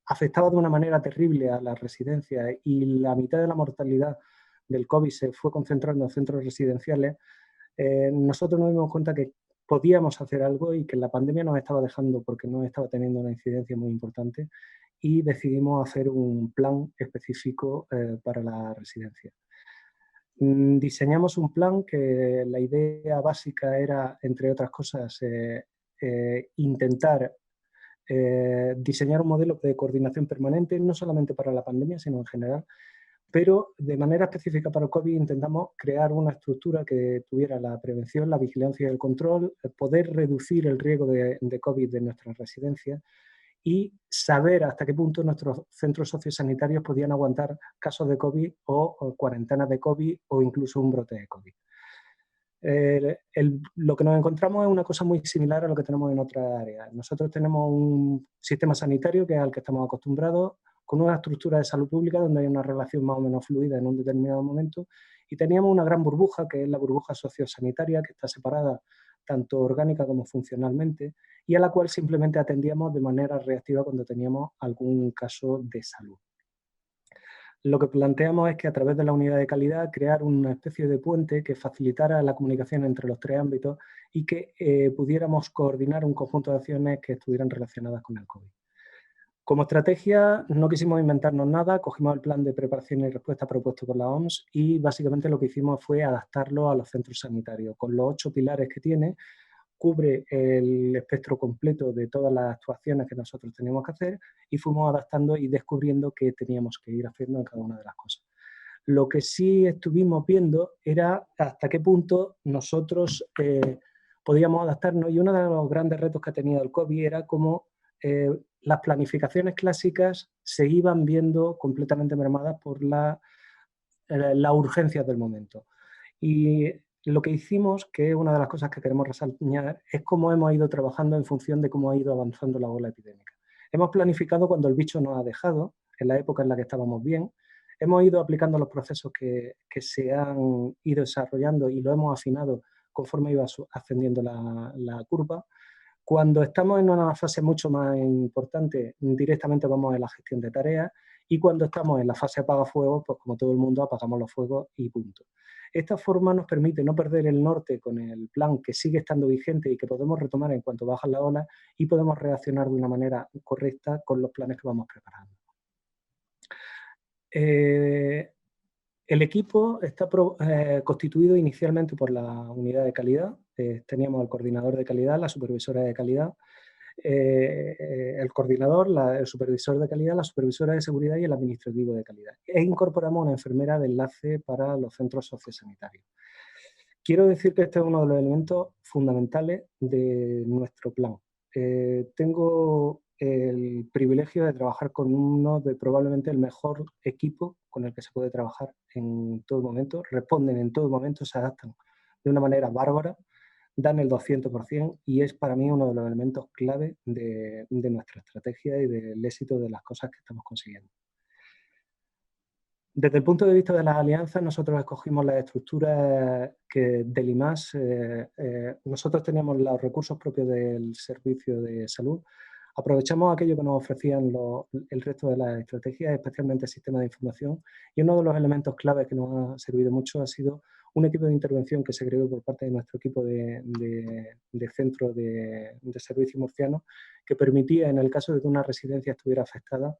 afectaba de una manera terrible a las residencias y la mitad de la mortalidad del COVID se fue concentrando en centros residenciales, nosotros nos dimos cuenta que podíamos hacer algo y que la pandemia nos estaba dejando porque no estaba teniendo una incidencia muy importante y decidimos hacer un plan específico para la residencia. Diseñamos un plan que la idea básica era, entre otras cosas, intentar diseñar un modelo de coordinación permanente, no solamente para la pandemia, sino en general, pero de manera específica para el COVID intentamos crear una estructura que tuviera la prevención, la vigilancia y el control, poder reducir el riesgo de COVID de nuestras residencias y saber hasta qué punto nuestros centros sociosanitarios podían aguantar casos de COVID o cuarentenas de COVID o incluso un brote de COVID. Lo que nos encontramos es una cosa muy similar a lo que tenemos en otras áreas. Nosotros tenemos un sistema sanitario que es al que estamos acostumbrados, con una estructura de salud pública donde hay una relación más o menos fluida en un determinado momento, y teníamos una gran burbuja, que es la burbuja sociosanitaria, que está separada tanto orgánica como funcionalmente, y a la cual simplemente atendíamos de manera reactiva cuando teníamos algún caso de salud. Lo que planteamos es que a través de la unidad de calidad crear una especie de puente que facilitara la comunicación entre los tres ámbitos y que pudiéramos coordinar un conjunto de acciones que estuvieran relacionadas con el COVID. Como estrategia no quisimos inventarnos nada, cogimos el plan de preparación y respuesta propuesto por la OMS y básicamente lo que hicimos fue adaptarlo a los centros sanitarios. Con los 8 pilares que tiene, cubre el espectro completo de todas las actuaciones que nosotros teníamos que hacer y fuimos adaptando y descubriendo qué teníamos que ir haciendo en cada una de las cosas. Lo que sí estuvimos viendo era hasta qué punto nosotros podíamos adaptarnos, y uno de los grandes retos que ha tenido el COVID era cómo las planificaciones clásicas se iban viendo completamente mermadas por las urgencias del momento. Y lo que hicimos, que es una de las cosas que queremos resaltar, es cómo hemos ido trabajando en función de cómo ha ido avanzando la ola epidémica. Hemos planificado cuando el bicho nos ha dejado, en la época en la que estábamos bien, hemos ido aplicando los procesos que se han ido desarrollando y lo hemos afinado conforme iba ascendiendo la curva. Cuando estamos en una fase mucho más importante, directamente vamos a la gestión de tareas, y cuando estamos en la fase apaga-fuegos, pues como todo el mundo apagamos los fuegos y punto. Esta forma nos permite no perder el norte con el plan que sigue estando vigente y que podemos retomar en cuanto bajan las olas, y podemos reaccionar de una manera correcta con los planes que vamos preparando. El equipo está constituido inicialmente por la unidad de calidad. Teníamos el coordinador de calidad, la supervisora de calidad, el coordinador, el supervisor de calidad, la supervisora de seguridad y el administrativo de calidad. E incorporamos una enfermera de enlace para los centros sociosanitarios. Quiero decir que este es uno de los elementos fundamentales de nuestro plan. Tengo el privilegio de trabajar con uno de probablemente el mejor equipo con el que se puede trabajar en todo momento. Responden en todo momento, se adaptan de una manera bárbara, dan el 200%, y es para mí uno de los elementos clave de nuestra estrategia y del éxito de las cosas que estamos consiguiendo. Desde el punto de vista de las alianzas, nosotros escogimos la estructura del IMAS. Nosotros teníamos los recursos propios del servicio de salud. Aprovechamos aquello que nos ofrecían el resto de las estrategias, especialmente el sistema de información, y uno de los elementos claves que nos ha servido mucho ha sido un equipo de intervención que se creó por parte de nuestro equipo de centro de servicio murciano, que permitía, en el caso de que una residencia estuviera afectada,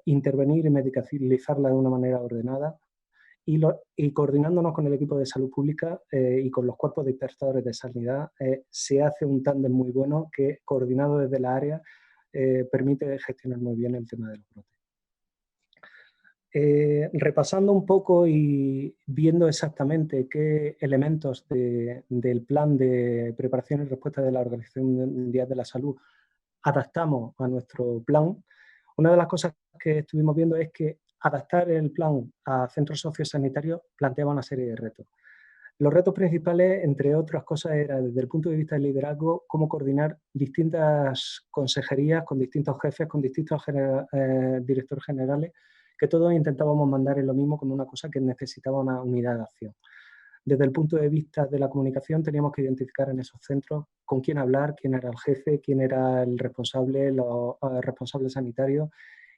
intervenir y medicalizarla de una manera ordenada, y coordinándonos con el equipo de salud pública y con los cuerpos de prestadores de sanidad, se hace un tándem muy bueno que, coordinado desde la área, permite gestionar muy bien el tema de los brotes. Repasando un poco y viendo exactamente qué elementos del plan de preparación y respuesta de la Organización Mundial de la Salud adaptamos a nuestro plan, una de las cosas que estuvimos viendo es que adaptar el plan a centros sociosanitarios planteaba una serie de retos. Los retos principales, entre otras cosas, era desde el punto de vista del liderazgo, cómo coordinar distintas consejerías con distintos jefes, con distintos directores generales, que todos intentábamos mandar en lo mismo, con una cosa que necesitaba una unidad de acción. Desde el punto de vista de la comunicación, teníamos que identificar en esos centros con quién hablar, quién era el jefe, quién era el responsable, los responsables sanitarios,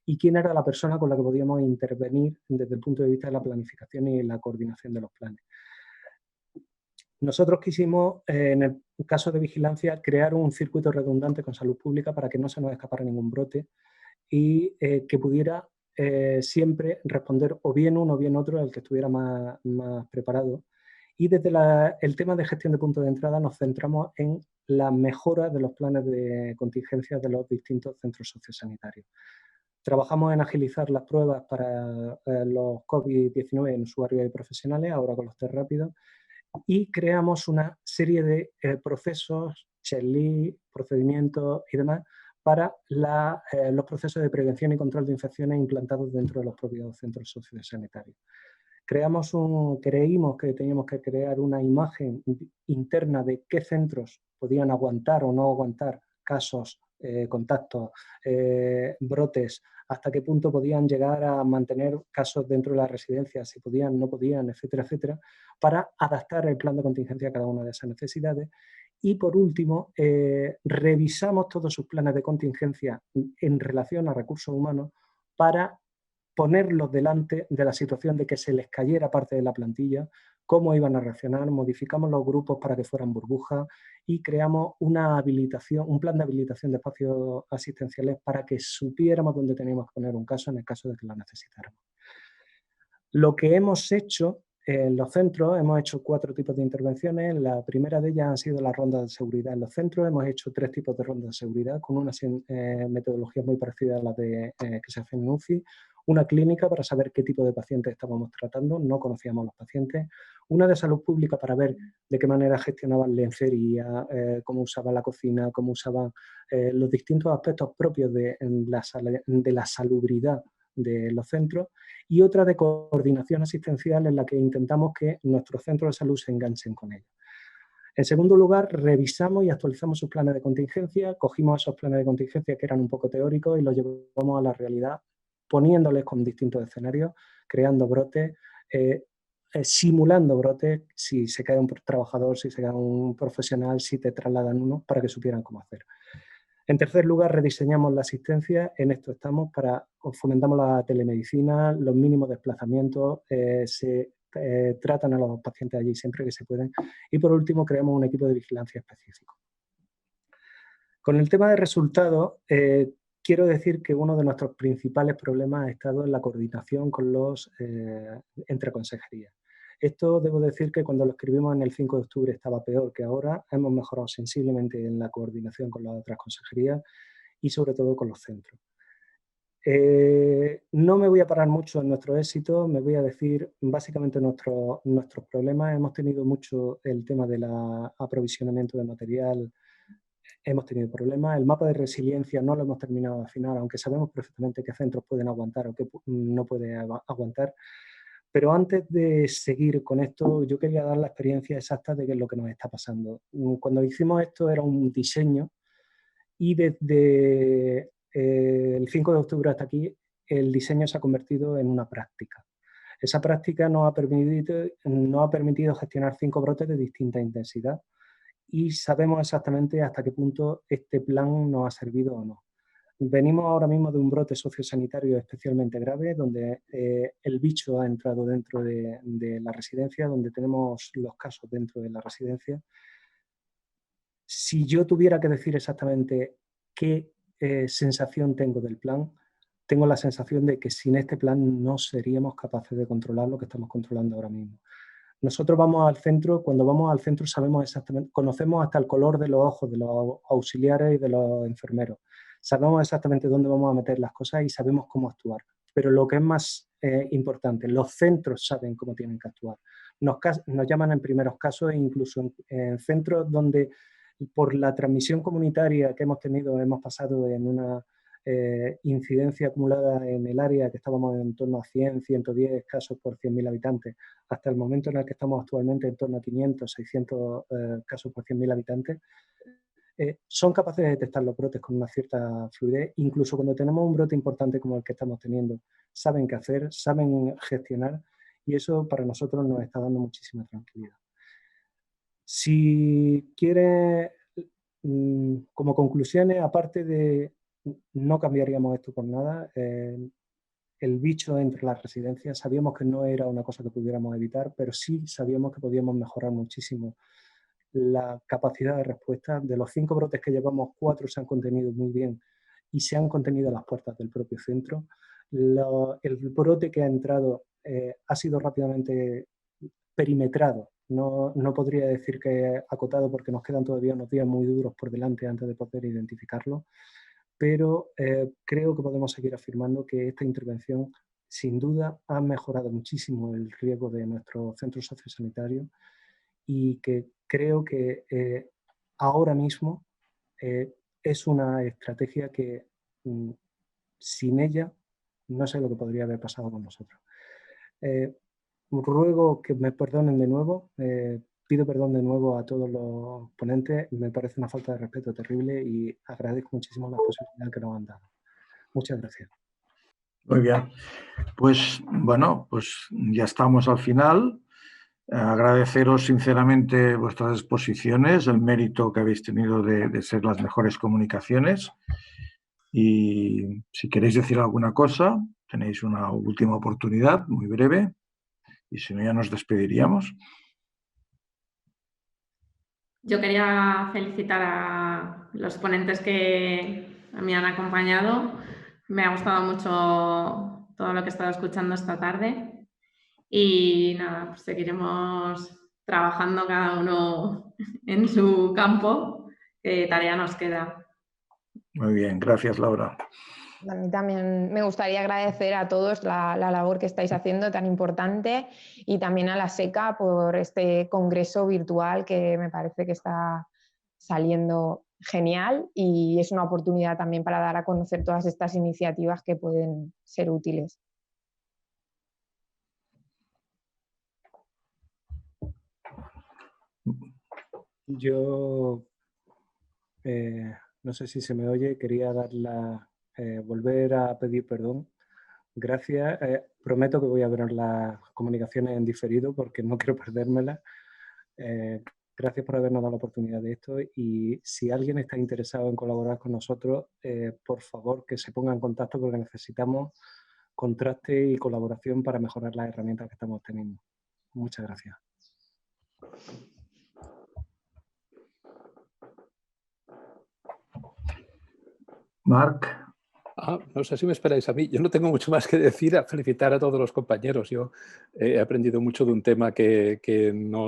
y quién era la persona con la que podíamos intervenir desde el punto de vista de la planificación y la coordinación de los planes. Nosotros quisimos, en el caso de vigilancia, crear un circuito redundante con salud pública para que no se nos escapara ningún brote y que pudiera siempre responder o bien uno o bien otro, el que estuviera más preparado. Y desde el tema de gestión de puntos de entrada nos centramos en la mejora de los planes de contingencia de los distintos centros sociosanitarios. Trabajamos en agilizar las pruebas para los COVID-19 en usuarios y profesionales, ahora con los test rápidos, y creamos una serie de procesos, checklist, procedimientos y demás para los procesos de prevención y control de infecciones implantados dentro de los propios centros sociosanitarios. Creímos que teníamos que crear una imagen interna de qué centros podían aguantar o no aguantar casos, contactos, brotes, hasta qué punto podían llegar a mantener casos dentro de la residencia, si podían, no podían, etcétera, etcétera, para adaptar el plan de contingencia a cada una de esas necesidades. Y por último, revisamos todos sus planes de contingencia en relación a recursos humanos para ponerlos delante de la situación de que se les cayera parte de la plantilla, cómo iban a reaccionar, modificamos los grupos para que fueran burbujas y creamos una habilitación, un plan de habilitación de espacios asistenciales para que supiéramos dónde teníamos que poner un caso en el caso de que lo necesitáramos. Lo que hemos hecho en los centros, hemos hecho 4 tipos de intervenciones. La primera de ellas han sido las rondas de seguridad en los centros. Hemos hecho 3 tipos de rondas de seguridad con unas metodologías muy parecidas a las que se hacen en UCI. Una clínica para saber qué tipo de pacientes estábamos tratando, no conocíamos a los pacientes. Una de salud pública para ver de qué manera gestionaban lencería, cómo usaban la cocina, cómo usaban los distintos aspectos propios de la salubridad de los centros, y otra de coordinación asistencial en la que intentamos que nuestros centros de salud se enganchen con ellos. En segundo lugar, revisamos y actualizamos sus planes de contingencia, cogimos esos planes de contingencia que eran un poco teóricos y los llevamos a la realidad, poniéndoles con distintos escenarios, creando brotes, simulando brotes, si se cae un trabajador, si se cae un profesional, si te trasladan uno, para que supieran cómo hacer. En tercer lugar, rediseñamos la asistencia, en esto estamos, fomentamos la telemedicina, los mínimos desplazamientos, se tratan a los pacientes allí siempre que se pueden, y por último creamos un equipo de vigilancia específico. Con el tema de resultados, quiero decir que uno de nuestros principales problemas ha estado en la coordinación con entre consejerías. Esto debo decir que cuando lo escribimos en el 5 de octubre estaba peor que ahora. Hemos mejorado sensiblemente en la coordinación con las otras consejerías y sobre todo con los centros. No me voy a parar mucho en nuestro éxito, me voy a decir básicamente nuestros problemas. Hemos tenido mucho el tema del aprovisionamiento de material, hemos tenido problemas. El mapa de resiliencia no lo hemos terminado de afinar, aunque sabemos perfectamente qué centros pueden aguantar o qué no pueden aguantar. Pero antes de seguir con esto, yo quería dar la experiencia exacta de qué es lo que nos está pasando. Cuando hicimos esto era un diseño y desde el 5 de octubre hasta aquí el diseño se ha convertido en una práctica. Esa práctica nos ha permitido gestionar 5 brotes de distinta intensidad y sabemos exactamente hasta qué punto este plan nos ha servido o no. Venimos ahora mismo de un brote sociosanitario especialmente grave, donde el bicho ha entrado dentro de la residencia, donde tenemos los casos dentro de la residencia. Si yo tuviera que decir exactamente qué sensación tengo del plan, tengo la sensación de que sin este plan no seríamos capaces de controlar lo que estamos controlando ahora mismo. Nosotros vamos al centro, cuando vamos al centro sabemos exactamente, conocemos hasta el color de los ojos de los auxiliares y de los enfermeros. Sabemos exactamente dónde vamos a meter las cosas y sabemos cómo actuar. Pero lo que es más importante, los centros saben cómo tienen que actuar. Nos llaman en primeros casos e incluso en centros donde por la transmisión comunitaria que hemos tenido hemos pasado en una incidencia acumulada en el área, que estábamos en torno a 100, 110 casos por 100.000 habitantes, hasta el momento en el que estamos actualmente en torno a 500, 600 casos por 100.000 habitantes, son capaces de detectar los brotes con una cierta fluidez. Incluso cuando tenemos un brote importante como el que estamos teniendo, saben qué hacer, saben gestionar, y eso para nosotros nos está dando muchísima tranquilidad. Si quiere, como conclusiones, aparte de no cambiaríamos esto por nada, el bicho entre las residencias, sabíamos que no era una cosa que pudiéramos evitar, pero sí sabíamos que podíamos mejorar muchísimo la capacidad de respuesta. De los 5 brotes que llevamos, 4 se han contenido muy bien y se han contenido a las puertas del propio centro. El brote que ha entrado ha sido rápidamente perimetrado. No podría decir que acotado porque nos quedan todavía unos días muy duros por delante antes de poder identificarlo, pero creo que podemos seguir afirmando que esta intervención sin duda ha mejorado muchísimo el riesgo de nuestros centros sociosanitarios y que creo que ahora mismo es una estrategia que sin ella no sé lo que podría haber pasado con nosotros. ruego que me perdonen de nuevo, pido perdón de nuevo a todos los ponentes, me parece una falta de respeto terrible y agradezco muchísimo la posibilidad que nos han dado. Muchas gracias. Muy bien. Pues bueno, pues ya estamos al final. Agradeceros sinceramente vuestras exposiciones, el mérito que habéis tenido de ser las mejores comunicaciones. Y si queréis decir alguna cosa, tenéis una última oportunidad, muy breve, y si no ya nos despediríamos. Yo quería felicitar a los ponentes que me han acompañado. Me ha gustado mucho todo lo que he estado escuchando esta tarde. Y nada, pues seguiremos trabajando cada uno en su campo, que tarea nos queda. Muy bien, gracias Laura. A mí también me gustaría agradecer a todos la labor que estáis haciendo tan importante y también a la SECA por este congreso virtual que me parece que está saliendo genial y es una oportunidad también para dar a conocer todas estas iniciativas que pueden ser útiles. Yo no sé si se me oye, quería volver a pedir perdón. Gracias. Prometo que voy a ver las comunicaciones en diferido porque no quiero perdérmelas. Gracias por habernos dado la oportunidad de esto y si alguien está interesado en colaborar con nosotros, por favor que se ponga en contacto porque necesitamos contraste y colaboración para mejorar las herramientas que estamos teniendo. Muchas gracias. Marc. No sé si me esperáis a mí. Yo no tengo mucho más que decir, a felicitar a todos los compañeros. Yo he aprendido mucho de un tema que no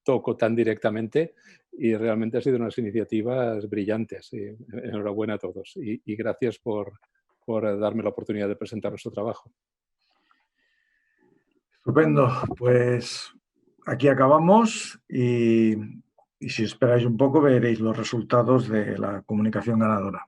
toco tan directamente y realmente ha sido unas iniciativas brillantes. Y enhorabuena a todos y gracias por darme la oportunidad de presentar nuestro trabajo. Estupendo. Pues aquí acabamos y si esperáis un poco veréis los resultados de la comunicación ganadora.